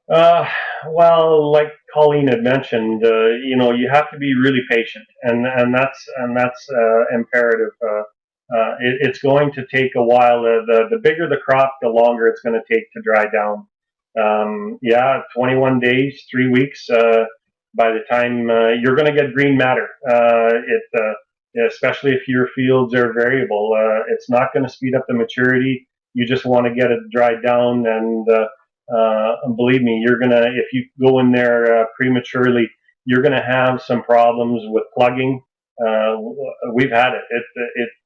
Well, like Colleen had mentioned, you have to be really patient, and that's imperative. It's going to take a while. The bigger the crop, the longer it's going to take to dry down. yeah, 21 days, 3 weeks. By the time you're going to get green matter, especially if your fields are variable, it's not going to speed up the maturity. You just want to get it dried down, and believe me, you're gonna if you go in there prematurely, you're gonna have some problems with plugging. Uh, we've had it.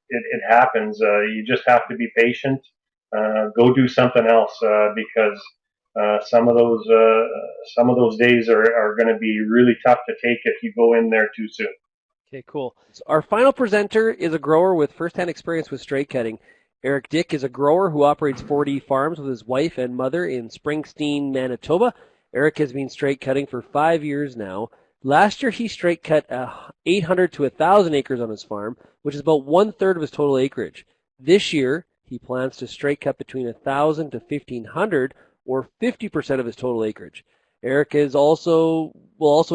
It happens. You just have to be patient. Go do something else because some of those days are going to be really tough to take if you go in there too soon. Okay, cool. So our final presenter is a grower with firsthand experience with straight cutting. Eric Dick is a grower who operates 4D farms with his wife and mother in Springsteen, Manitoba. Eric has been straight cutting for 5 years now. Last year, he straight cut 800 to 1,000 acres on his farm, which is about 1/3 of his total acreage. This year, he plans to straight cut between 1,000 to 1,500, or 50% of his total acreage. Eric will also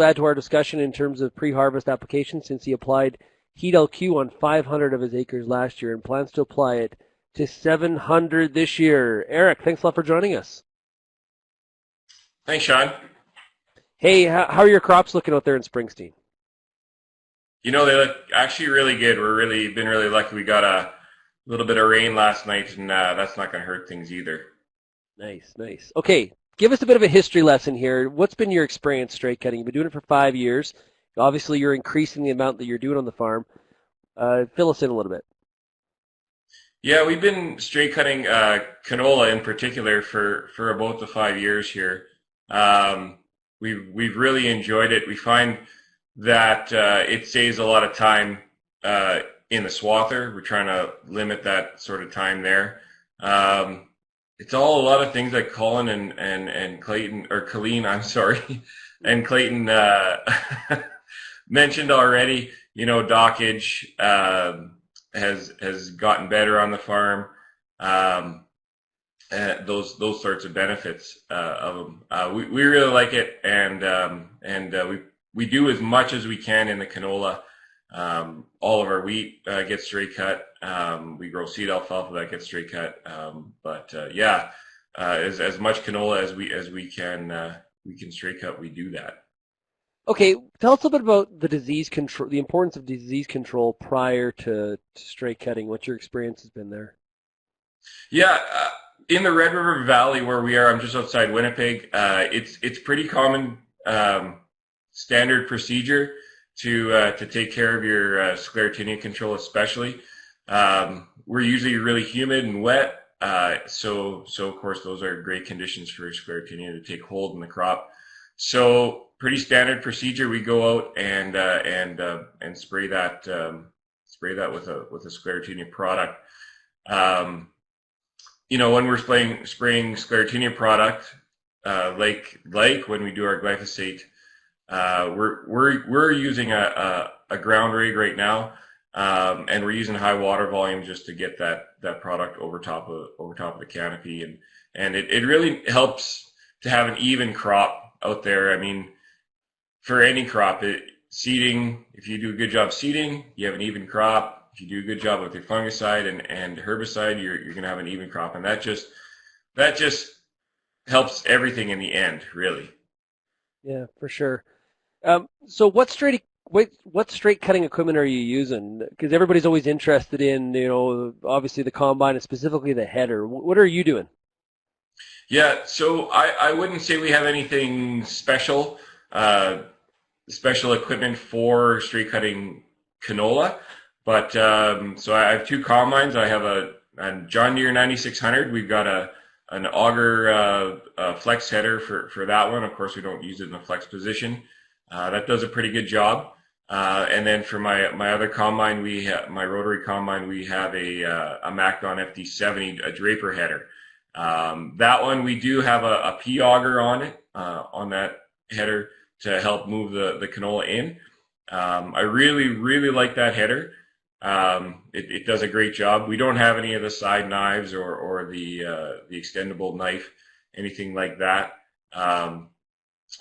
add to our discussion in terms of pre-harvest applications, since he applied Heat LQ on 500 of his acres last year and plans to apply it to 700 this year. Eric, thanks a lot for joining us. Thanks, Sean. Hey, how are your crops looking out there in Springsteen? You know, they look actually really good. Been really lucky. We got a little bit of rain last night, and that's not going to hurt things either. Nice, nice. Okay, give us a bit of a history lesson here. What's been your experience straight cutting? You've been doing it for 5 years. Obviously, you're increasing the amount that you're doing on the farm. Fill us in a little bit. Yeah, we've been straight cutting canola in particular for about the 5 years here. We've really enjoyed it. We find that it saves a lot of time in the swather. We're trying to limit that sort of time there. It's all a lot of things like Colin and Clayton, or Colleen, I'm sorry, and Clayton mentioned already. You know, dockage has gotten better on the farm. Those sorts of benefits of them. We really like it, and we do as much as we can in the canola. All of our wheat gets straight cut. We grow seed alfalfa that gets straight cut. As much canola as we can straight cut. We do that. Okay, tell us a little bit about the disease control, the importance of disease control prior to straight cutting. What your experience has been there? Yeah, in the Red River Valley where we are, I'm just outside Winnipeg. It's pretty common standard procedure to take care of your sclerotinia control, especially. We're usually really humid and wet, so of course those are great conditions for sclerotinia to take hold in the crop. So pretty standard procedure. We go out and spray that with a sclerotinia product. You know, when we're spraying sclerotinia product, like when we do our glyphosate, we're using a ground rig right now, and we're using high water volume just to get that product over top of the canopy, and it really helps to have an even crop out there. I mean, for any crop, seeding, if you do a good job seeding, you have an even crop. If you do a good job with your fungicide and herbicide, you're going to have an even crop, and that just helps everything in the end, really. Yeah, for sure. So what straight cutting equipment are you using? Because everybody's always interested in, you know, obviously the combine and specifically the header. What are you doing? Yeah, so I wouldn't say we have anything special equipment for straight cutting canola, but so I have two combines. I have a John Deere 9600. We've got an auger flex header for that one. Of course, we don't use it in the flex position. That does a pretty good job. And then for my other combine, my rotary combine, we have a Macdon FD70, a draper header. That one, we do have a P auger on it, on that header to help move the canola in. I really, really like that header. It does a great job. We don't have any of the side knives or the extendable knife, anything like that.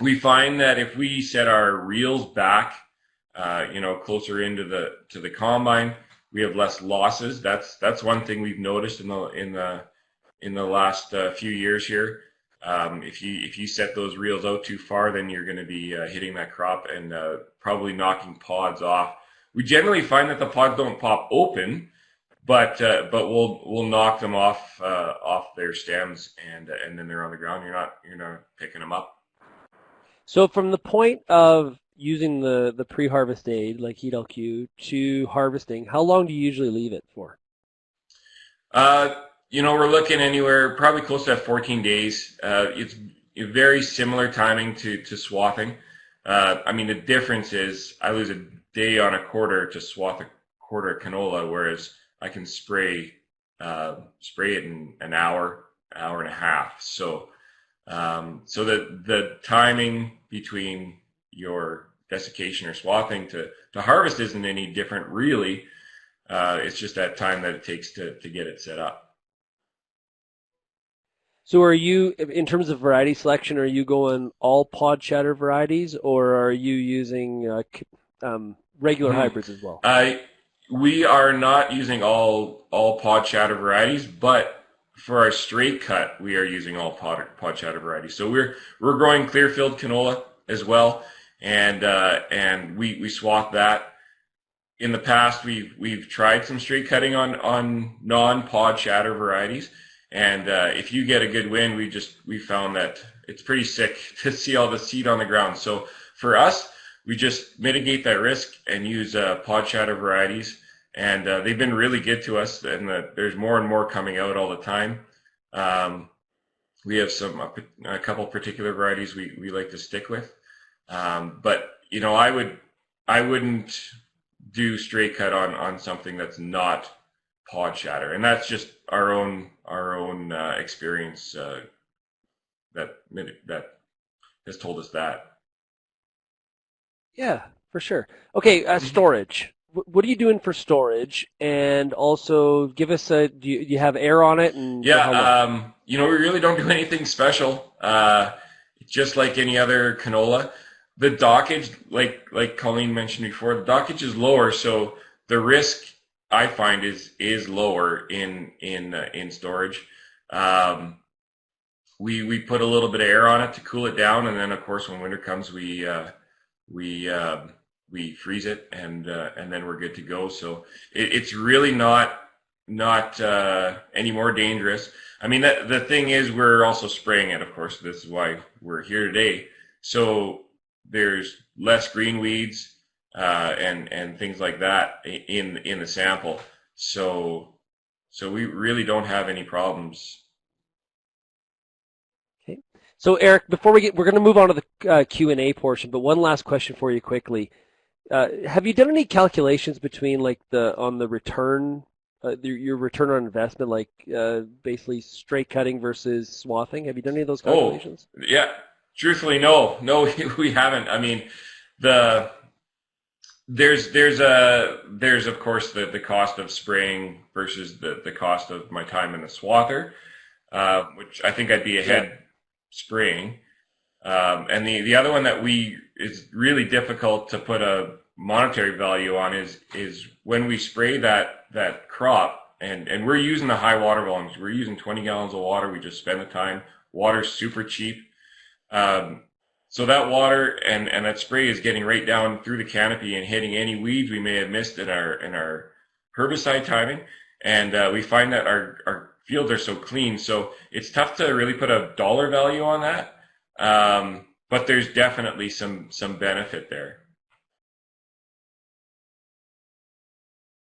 We find that if we set our reels back, closer into the combine, we have less losses. That's one thing we've noticed in the last few years here. If you set those reels out too far, then you're going to be hitting that crop and probably knocking pods off. We generally find that the pods don't pop open, but we'll knock them off their stems, and then they're on the ground. You're not picking them up. So from the point of using the pre-harvest aid like heat LQ to harvesting, how long do you usually leave it for? We're looking anywhere probably close to 14 days. It's very similar timing to swathing. The difference is I lose a day on a quarter to swath a quarter of canola, whereas I can spray it in an hour and a half. So the timing between your desiccation or swathing to harvest isn't any different really. It's just that time that it takes to get it set up. So are you, in terms of variety selection, are you going all pod shatter varieties, or are you using regular hybrids as well? We are not using all pod shatter varieties, but for our straight cut, we are using all pod shatter varieties. So we're growing clear field canola as well, and we swath that. In the past, we've tried some straight cutting on non-pod shatter varieties, and if you get a good wind, we found that it's pretty sick to see all the seed on the ground. So for us, we just mitigate that risk and use pod shatter varieties, and they've been really good to us. And there's more and more coming out all the time. We have a couple particular varieties we like to stick with, but I wouldn't do straight cut on something that's not pod shatter, and that's just our own experience that has told us that. Yeah, for sure. Okay, storage. What are you doing for storage? And also, give us do you have air on it? And yeah, we really don't do anything special. Just like any other canola, the dockage, like Colleen mentioned before, the dockage is lower, so the risk I find is lower in storage. We put a little bit of air on it to cool it down, and then of course when winter comes we freeze it, and then we're good to go. So it's really not any more dangerous. The thing is, we're also spraying it, of course. This is why we're here today. So there's less green weeds and things like that in the sample. So we really don't have any problems. Okay. So Eric, before we're going to move on to the Q&A portion, but one last question for you quickly. Have you done any calculations between on the return, your return on investment, basically straight cutting versus swathing? Have you done any of those calculations? Oh, yeah. Truthfully, no, we haven't. There's of course the cost of spraying versus the cost of my time in the swather, which I think I'd be ahead spraying. And the other one that is really difficult to put a monetary value on is when we spray that crop, and we're using the high water volumes. We're using 20 gallons of water. We just spend the time. Water's super cheap. So that water and that spray is getting right down through the canopy and hitting any weeds we may have missed in our herbicide timing. And we find that our fields are so clean. So it's tough to really put a dollar value on that. But there's definitely some benefit there.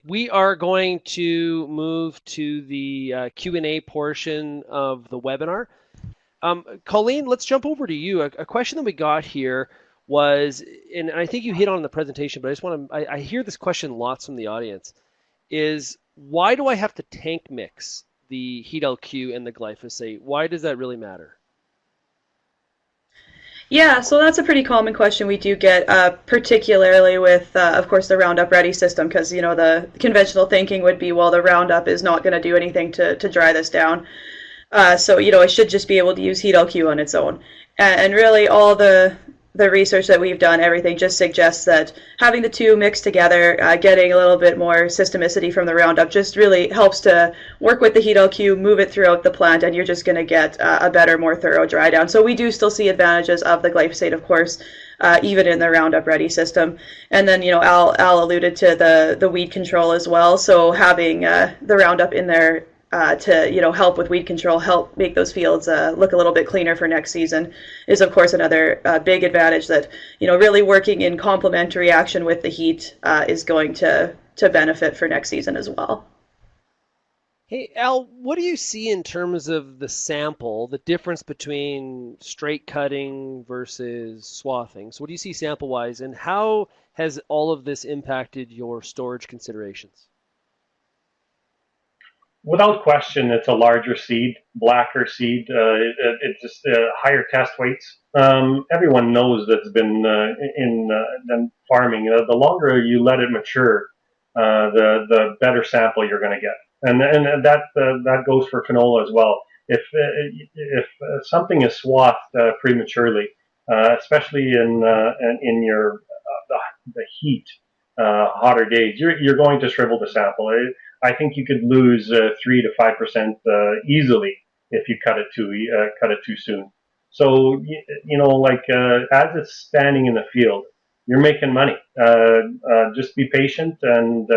We are going to move to the Q&A portion of the webinar. Colleen, let's jump over to you. A question that we got here was, and I think you hit on in the presentation, but I just want to, I hear this question lots from the audience, is why do I have to tank mix the heat LQ and the glyphosate? Why does that really matter? Yeah, so that's a pretty common question we do get, particularly with, of course, the Roundup Ready system, because, the conventional thinking would be, well, the Roundup is not going to do anything to dry this down. So, it should just be able to use heat LQ on its own. And really all the the research that we've done, everything just suggests that having the two mixed together, getting a little bit more systemicity from the Roundup, just really helps to work with the heat LQ, move it throughout the plant, and you're just going to get a better, more thorough dry down. So we do still see advantages of the glyphosate, of course, even in the Roundup Ready system. And then, Al alluded to the weed control as well. So having the Roundup in there to help with weed control, help make those fields look a little bit cleaner for next season, is of course another big advantage that really working in complementary action with the heat is going to benefit for next season as well. Hey, Al, what do you see in terms of the sample, the difference between straight cutting versus swathing? So what do you see sample-wise, and how has all of this impacted your storage considerations? Without question, it's a larger seed, blacker seed. It just higher test weights. Everyone knows that's been in farming. The longer you let it mature, the better sample you're going to get, and that goes for canola as well. If something is swathed prematurely, especially in your the heat, hotter days, you're going to shrivel the sample. I think you could lose 3 to 5% easily if you cut it too soon. So as it's standing in the field, you're making money. Just be patient, and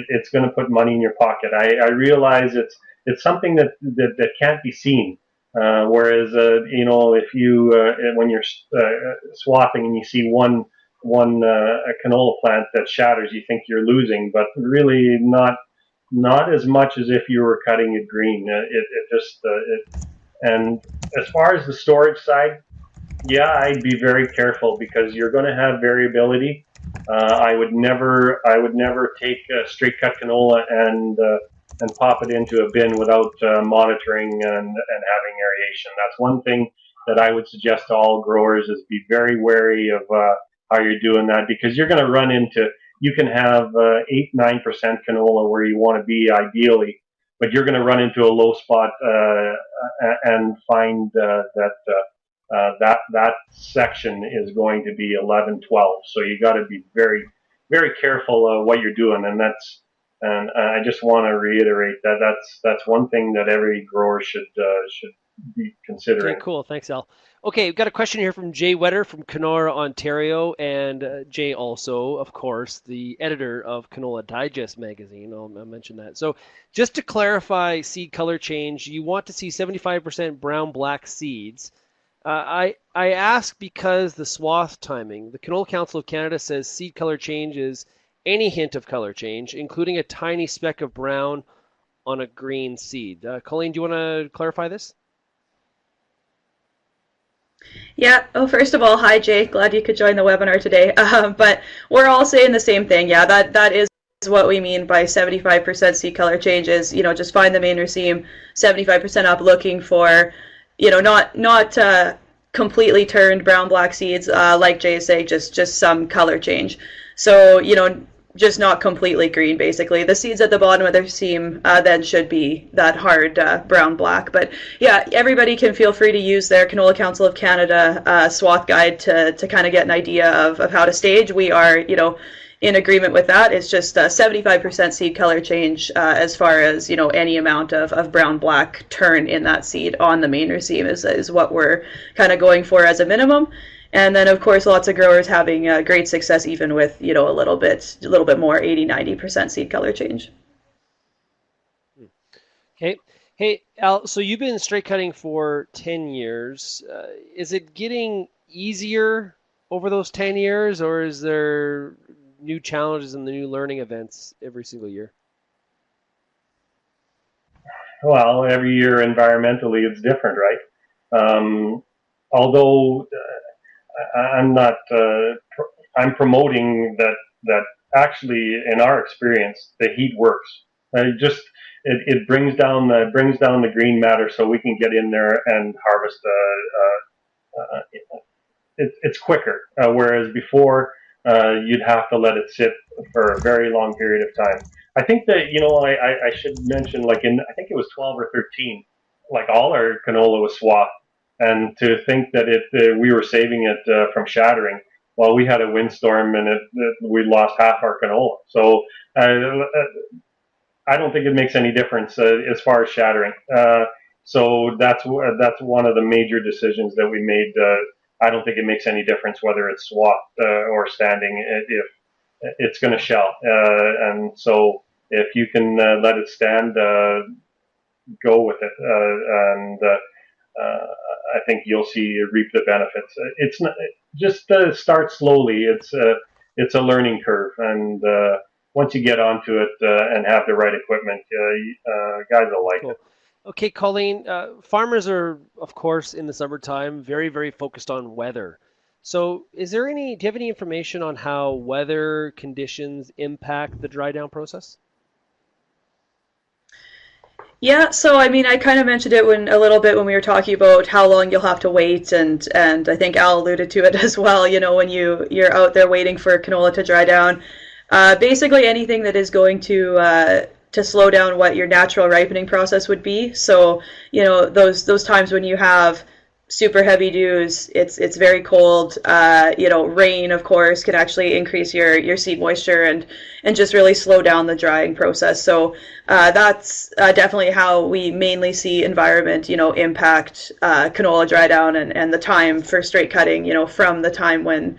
it's going to put money in your pocket. I realize it's something that can't be seen. Whereas if you when you're swathing and you see one a canola plant that shatters, you think you're losing, but really not as much as if you were cutting it green. And as far as the storage side, yeah, I'd be very careful because you're going to have variability. I would never take a straight cut canola and pop it into a bin without monitoring and having aeration. That's one thing that I would suggest to all growers, is be very wary of how you're doing that, because you're going to run into, you can have 8-9% canola where you want to be ideally, but you're going to run into a low spot and find that section is going to be 11-12. So you got to be very, very careful what you're doing, and I just want to reiterate that's one thing that every grower should be considering. Okay, cool. Thanks, Al. Okay, we've got a question here from Jay Wetter from Canola, Ontario, and Jay also, of course, the editor of Canola Digest magazine. I'll mention that. So just to clarify seed color change, you want to see 75% brown-black seeds. I ask because the swath timing, the Canola Council of Canada says seed color change is any hint of color change, including a tiny speck of brown on a green seed. Colleen, do you want to clarify this? Yeah. Oh, first of all, hi Jay. Glad you could join the webinar today. But we're all saying the same thing. Yeah, that is what we mean by 75% seed color changes. Just find the main raceme 75% up, looking for, not completely turned brown-black seeds, like Jay is saying, just some color change. So, just not completely green, basically. The seeds at the bottom of the raceme then should be that hard brown-black. But yeah, everybody can feel free to use their Canola Council of Canada swath guide to kind of get an idea of how to stage. We are, in agreement with that. It's just 75% seed color change as far as, any amount of brown-black turn in that seed on the main raceme is what we're kind of going for as a minimum. And then, of course, lots of growers having great success even with, a little bit more, 80-90% seed color change. Okay. Hey, Al, so you've been straight cutting for 10 years. Is it getting easier over those 10 years, or is there new challenges and the new learning events every single year? Well, every year environmentally it's different, right? Although I'm not, I'm promoting that actually in our experience the heat works. It brings down the green matter so we can get in there and harvest. It's quicker, whereas before you'd have to let it sit for a very long period of time. I think that I should mention, like I think it was 12 or 13, like all our canola was swathed. And to think that we were saving it from shattering, well, we had a windstorm and we lost half our canola. So I don't think it makes any difference as far as shattering. So that's one of the major decisions that we made. I don't think it makes any difference whether it's swapped or standing. If it's going to shell, and so if you can let it stand, go with it, and I think you'll reap the benefits. It's not, just start slowly. It's a learning curve, and once you get onto it and have the right equipment, guys will like Cool. it. Okay, Colleen, farmers are, of course, in the summertime, very, very focused on weather. So, do you have any information on how weather conditions impact the dry down process? Yeah, so I mean, I kind of mentioned it a little bit when we were talking about how long you'll have to wait, and I think Al alluded to it as well. You know, when you're out there waiting for canola to dry down, basically anything that is going to slow down what your natural ripening process would be. So you know, those times when you have super heavy dews, it's very cold. You know, rain of course can actually increase your seed moisture and just really slow down the drying process. So that's definitely how we mainly see environment, you know, impact canola dry down and the time for straight cutting, you know, from the time when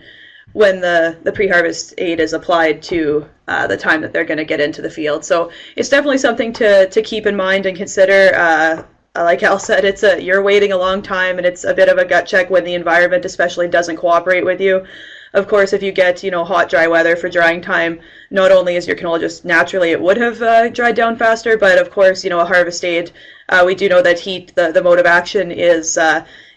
the pre-harvest aid is applied to the time that they're going to get into the field. So it's definitely something to keep in mind and consider. Like Al said, you're waiting a long time, and it's a bit of a gut check when the environment especially doesn't cooperate with you. Of course, if you get, you know, hot, dry weather for drying time, not only is your canola just naturally it would have dried down faster, but of course, you know, a harvest aid, we do know that heat, the mode of action is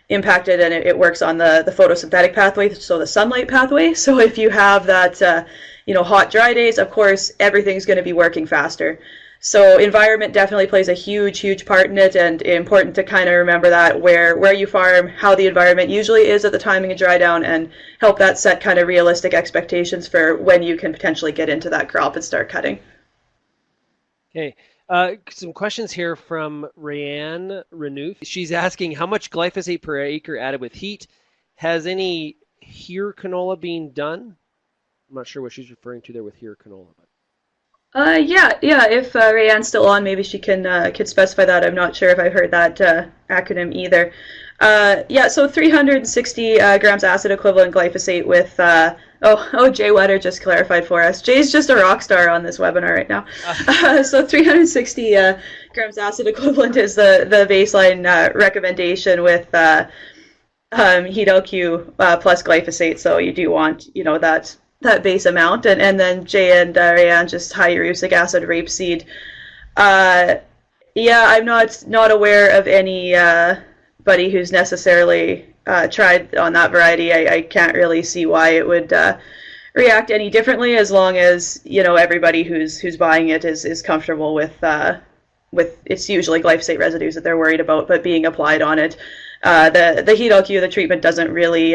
impacted, and it works on the photosynthetic pathway, so the sunlight pathway. So if you have that, you know, hot, dry days, of course, everything's going to be working faster. So environment definitely plays a huge, huge part in it, and important to kind of remember that where you farm, how the environment usually is at the timing of dry down, and help that set kind of realistic expectations for when you can potentially get into that crop and start cutting. Okay. Some questions here from Rayanne Renouf. She's asking how much glyphosate per acre added with heat. Has any here canola being done? I'm not sure what she's referring to there with here canola. Yeah. If Rayanne's still on, maybe she could specify that. I'm not sure if I heard that acronym either. Yeah, so 360 grams acid equivalent glyphosate with. Jay Wetter just clarified for us. Jay's just a rock star on this webinar right now. So 360 grams acid equivalent is the baseline recommendation with heat LQ plus glyphosate. So you do want, you know, that base amount, and then Jay and Rayanne just high urusic acid rapeseed. Yeah, I'm not aware of anybody who's necessarily tried on that variety. I can't really see why it would react any differently, as long as, you know, everybody who's buying it is comfortable with it's usually glyphosate residues that they're worried about, but being applied on it. The heat LQ, the treatment doesn't really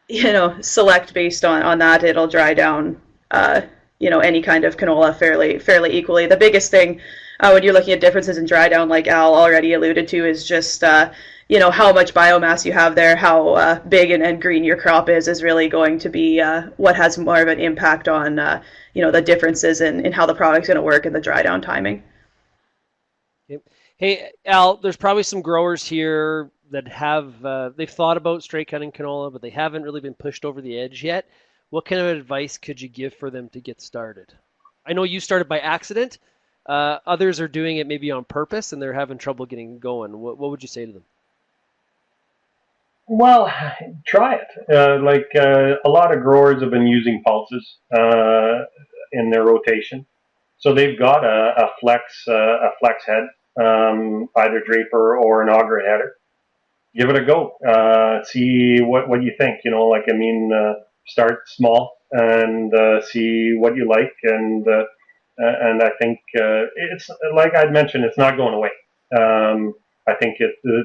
you know, select based on that. It'll dry down, you know, any kind of canola fairly equally. The biggest thing when you're looking at differences in dry down, like Al already alluded to, is just you know, how much biomass you have there, how big and green your crop is really going to be what has more of an impact on you know, the differences in how the product's going to work in the dry down timing. Okay. Hey, Al, there's probably some growers here that have they've thought about straight cutting canola, but they haven't really been pushed over the edge yet. What kind of advice could you give for them to get started? I know you started by accident. Others are doing it maybe on purpose, and they're having trouble getting going. What would you say to them? Well, try it. A lot of growers have been using pulses in their rotation, so they've got a flex head, either draper or an auger header. Give it a go. See what you think. You know, like, I mean, start small and see what you like, and I think it's like I'd mentioned, it's not going away. I think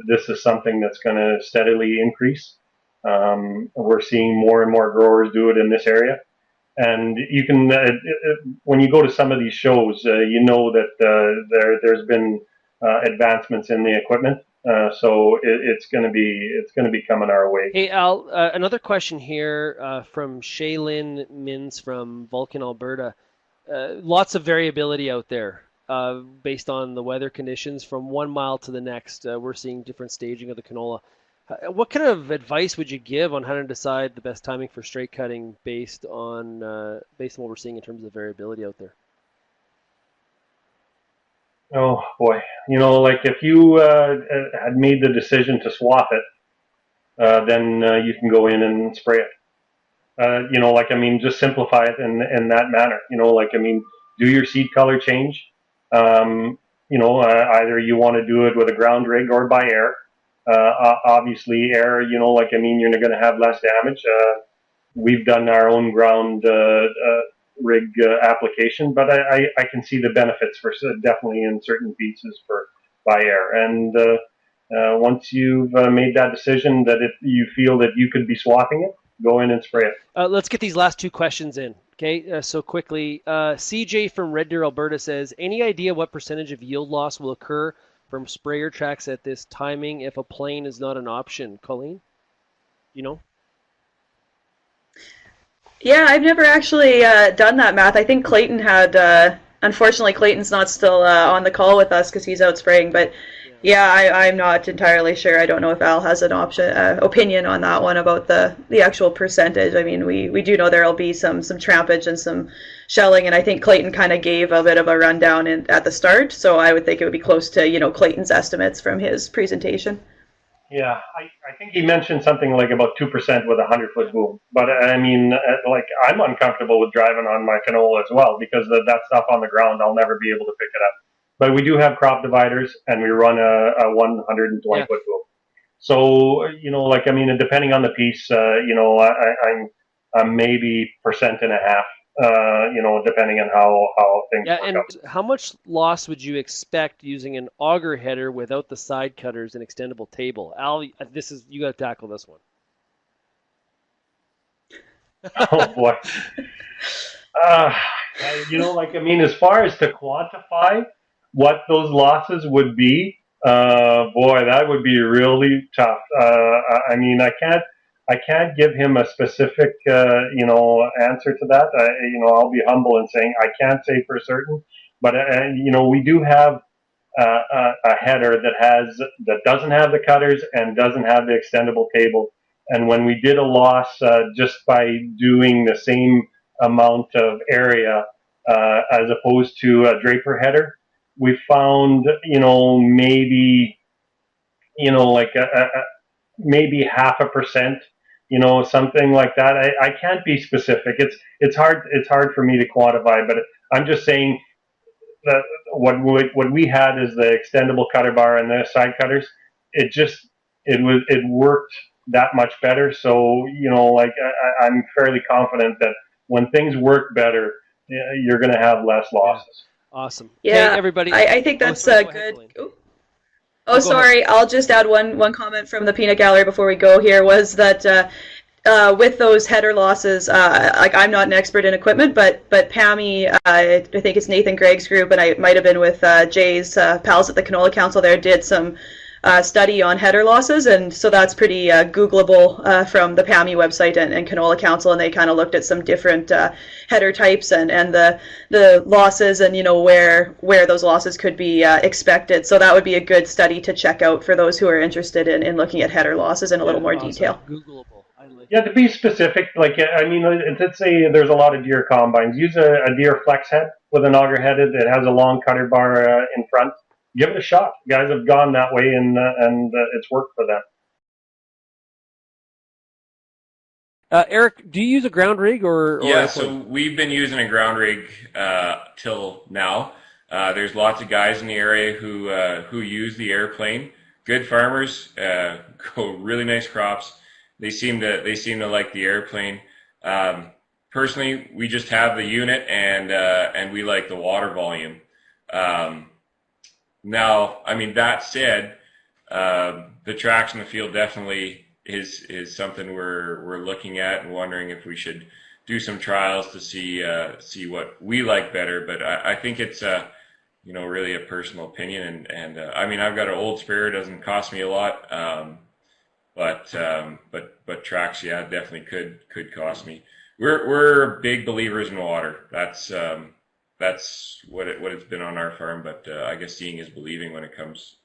this is something that's going to steadily increase. We're seeing more and more growers do it in this area, and you can when you go to some of these shows, you know that there's been advancements in the equipment. So it's going to be coming our way. Hey Al, another question here from Shaylin Mins from Vulcan, Alberta. Lots of variability out there based on the weather conditions from 1 mile to the next. We're seeing different staging of the canola. What kind of advice would you give on how to decide the best timing for straight cutting based on what we're seeing in terms of variability out there? Oh boy, like if you had made the decision to swap it, then you can go in and spray it. Just simplify it in that manner. Do your seed color change. Either you want to do it with a ground rig or by air. Obviously, air, you're going to have less damage. We've done our own ground rig application, but I can see the benefits for definitely in certain pieces for by air. And once you've made that decision that if you feel that you could be swapping it, go in and spray it. Let's get these last two questions in. Okay, so quickly, CJ from Red Deer, Alberta says, any idea what percentage of yield loss will occur from sprayer tracks at this timing if a plane is not an option? Colleen, you know? Yeah, I've never actually done that math. I think Clayton had. Unfortunately, Clayton's not still on the call with us because he's out spraying. But yeah, I'm not entirely sure. I don't know if Al has an opinion on that one about the actual percentage. I mean, we do know there'll be some trampage and some shelling, and I think Clayton kind of gave a bit of a rundown at the start. So I would think it would be close to Clayton's estimates from his presentation. Yeah, I think he mentioned something like about 2% with a 100-foot boom. But I mean, I'm uncomfortable with driving on my canola as well because that stuff on the ground, I'll never be able to pick it up. But we do have crop dividers and we run a 120-foot boom. So, depending on the piece, I'm maybe 1.5%. Depending on how things work out. How much loss would you expect using an auger header without the side cutters and extendable table? Al, you got to tackle this one. Oh boy. As far as to quantify what those losses would be, boy, that would be really tough. I can't give him a specific, answer to that. I'll be humble in saying I can't say for certain, but we do have a header that doesn't have the cutters and doesn't have the extendable table. And when we did a loss just by doing the same amount of area as opposed to a draper header, we found maybe maybe 0.5%. Something like that. I can't be specific. It's hard for me to quantify, but I'm just saying that what we had is the extendable cutter bar and the side cutters. It worked that much better. So I'm fairly confident that when things work better, you're going to have less losses. Yeah. Awesome. Yeah, okay, everybody. I think that's a good. Oh, sorry. I'll just add one comment from the peanut gallery before we go here was that with those header losses, I'm not an expert in equipment, but PAMI, I think it's Nathan Gregg's group, and I might have been with Jay's pals at the Canola Council there, did some study on header losses, and so that's pretty Googleable from the PAMI website and Canola Council, and they kind of looked at some different header types and the losses and where those losses could be expected. So that would be a good study to check out for those who are interested in looking at header losses in a little more detail. Googleable. Yeah, to be specific, let's say there's a lot of deer combines. Use a deer flex head with an auger headed. It has a long cutter bar in front. Give it a shot. Guys have gone that way, and it's worked for them. Eric, do you use a ground rig or yeah? So we've been using a ground rig till now. There's lots of guys in the area who use the airplane. Good farmers, go really nice crops. They seem to like the airplane. Personally, we just have the unit, and we like the water volume. Now, that said, the tracks in the field definitely is something we're looking at and wondering if we should do some trials to see what we like better. But I think it's really a personal opinion. I mean, I've got an old sprayer, doesn't cost me a lot, but tracks, yeah, definitely could cost me. We're big believers in water. That's what it's been on our farm. But I guess seeing is believing when it comes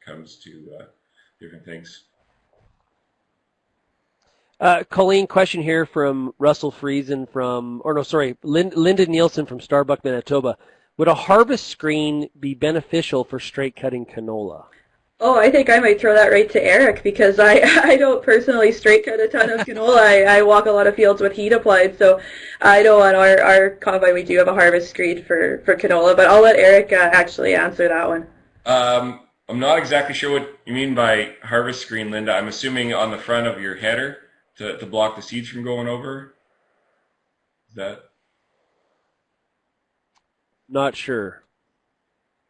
to different things. Colleen, question here from Russell Friesen Lyndon Nielsen from Starbuck, Manitoba. Would a harvest screen be beneficial for straight cutting canola? Oh, I think I might throw that right to Eric because I don't personally straight cut a ton of canola. I walk a lot of fields with heat applied, so I know on our combine we do have a harvest screen for canola, but I'll let Eric actually answer that one. I'm not exactly sure what you mean by harvest screen, Linda. I'm assuming on the front of your header to block the seeds from going over. Is that? Not sure.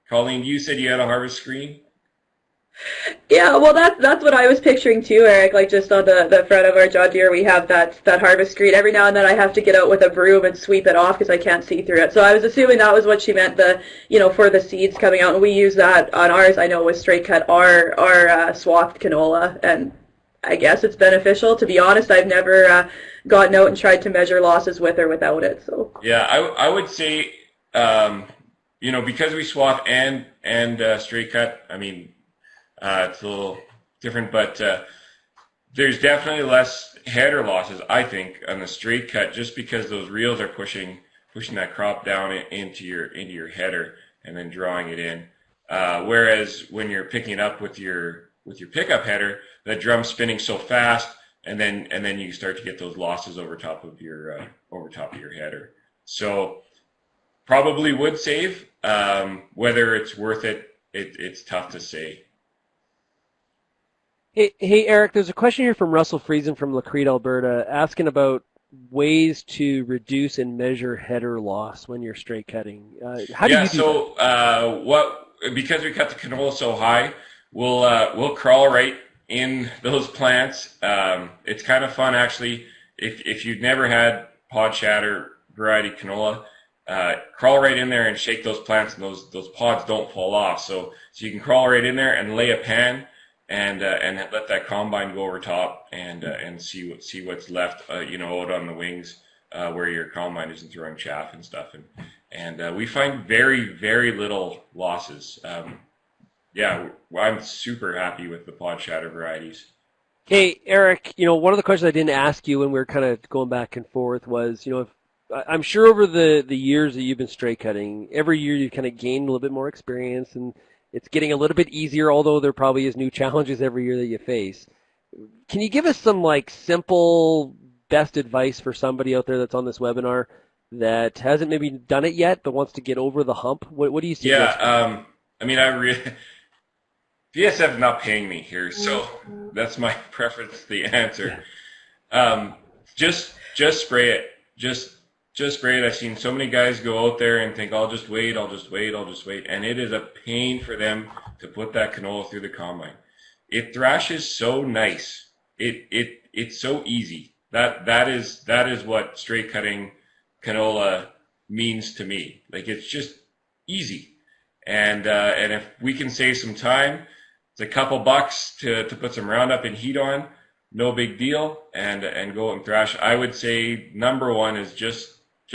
Colleen, you said you had a harvest screen? Yeah, well, that's what I was picturing too, Eric. Like just on the front of our John Deere, we have that harvest screen. Every now and then I have to get out with a broom and sweep it off because I can't see through it. So I was assuming that was what she meant, for the seeds coming out. And we use that on ours. I know with straight cut our swathed canola, and I guess it's beneficial. To be honest, I've never gotten out and tried to measure losses with or without it. So yeah, I would say, because we swath and straight cut. I mean. It's a little different, but there's definitely less header losses, I think, on the straight cut, just because those reels are pushing that crop down into your header and then drawing it in. Whereas when you're picking it up with your pickup header, that drum's spinning so fast, and then you start to get those losses over top of your header. So probably would save. Whether it's worth it, it's tough to say. Hey, Eric, there's a question here from Russell Friesen from Lacrete, Alberta, asking about ways to reduce and measure header loss when you're straight cutting. How do you do that? Because we cut the canola so high, we'll crawl right in those plants. It's kind of fun, actually. If you've never had pod shatter variety canola, crawl right in there and shake those plants, and those pods don't fall off. So you can crawl right in there and lay a pan. And let that combine go over top and see what's left out on the wings where your combine isn't throwing chaff and stuff, and we find very, very little losses. I'm super happy with the pod shatter varieties. Hey, Eric, one of the questions I didn't ask you when we were kind of going back and forth was, if I'm sure over the years that you've been straight cutting, every year you've kind of gained a little bit more experience, and it's getting a little bit easier, although there probably is new challenges every year that you face. Can you give us some simple best advice for somebody out there that's on this webinar that hasn't maybe done it yet but wants to get over the hump? What do you see? Yeah, BASF is not paying me here, so that's my preference. The answer, just spray it. Just spray it. I've seen so many guys go out there and think, I'll just wait. And it is a pain for them to put that canola through the combine. It thrashes so nice. It's so easy. That is what straight cutting canola means to me. Like, it's just easy. And if we can save some time, it's a couple bucks to put some Roundup and heat on, no big deal, and go out and thrash. I would say number one is just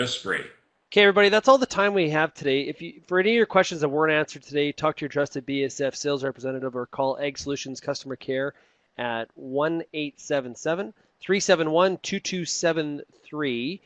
spray. Okay, everybody, that's all the time we have today. For any of your questions that weren't answered today, talk to your trusted BASF sales representative or call Ag Solutions Customer Care at 1-877-371-2273.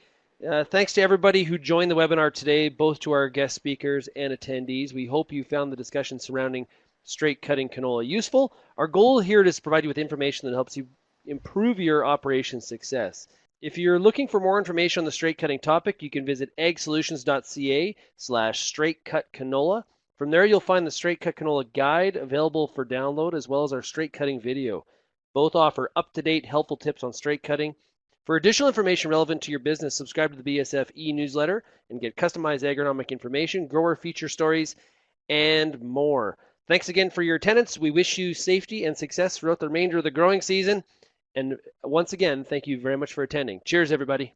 Thanks to everybody who joined the webinar today, both to our guest speakers and attendees. We hope you found the discussion surrounding straight cutting canola useful. Our goal here is to provide you with information that helps you improve your operation success. If you're looking for more information on the straight cutting topic, you can visit agsolutions.ca/straightcutcanola. From there, you'll find the Straight Cut Canola guide available for download, as well as our straight cutting video. Both offer up-to-date, helpful tips on straight cutting. For additional information relevant to your business, subscribe to the BASF e-newsletter and get customized agronomic information, grower feature stories, and more. Thanks again for your attendance. We wish you safety and success throughout the remainder of the growing season. And once again, thank you very much for attending. Cheers, everybody.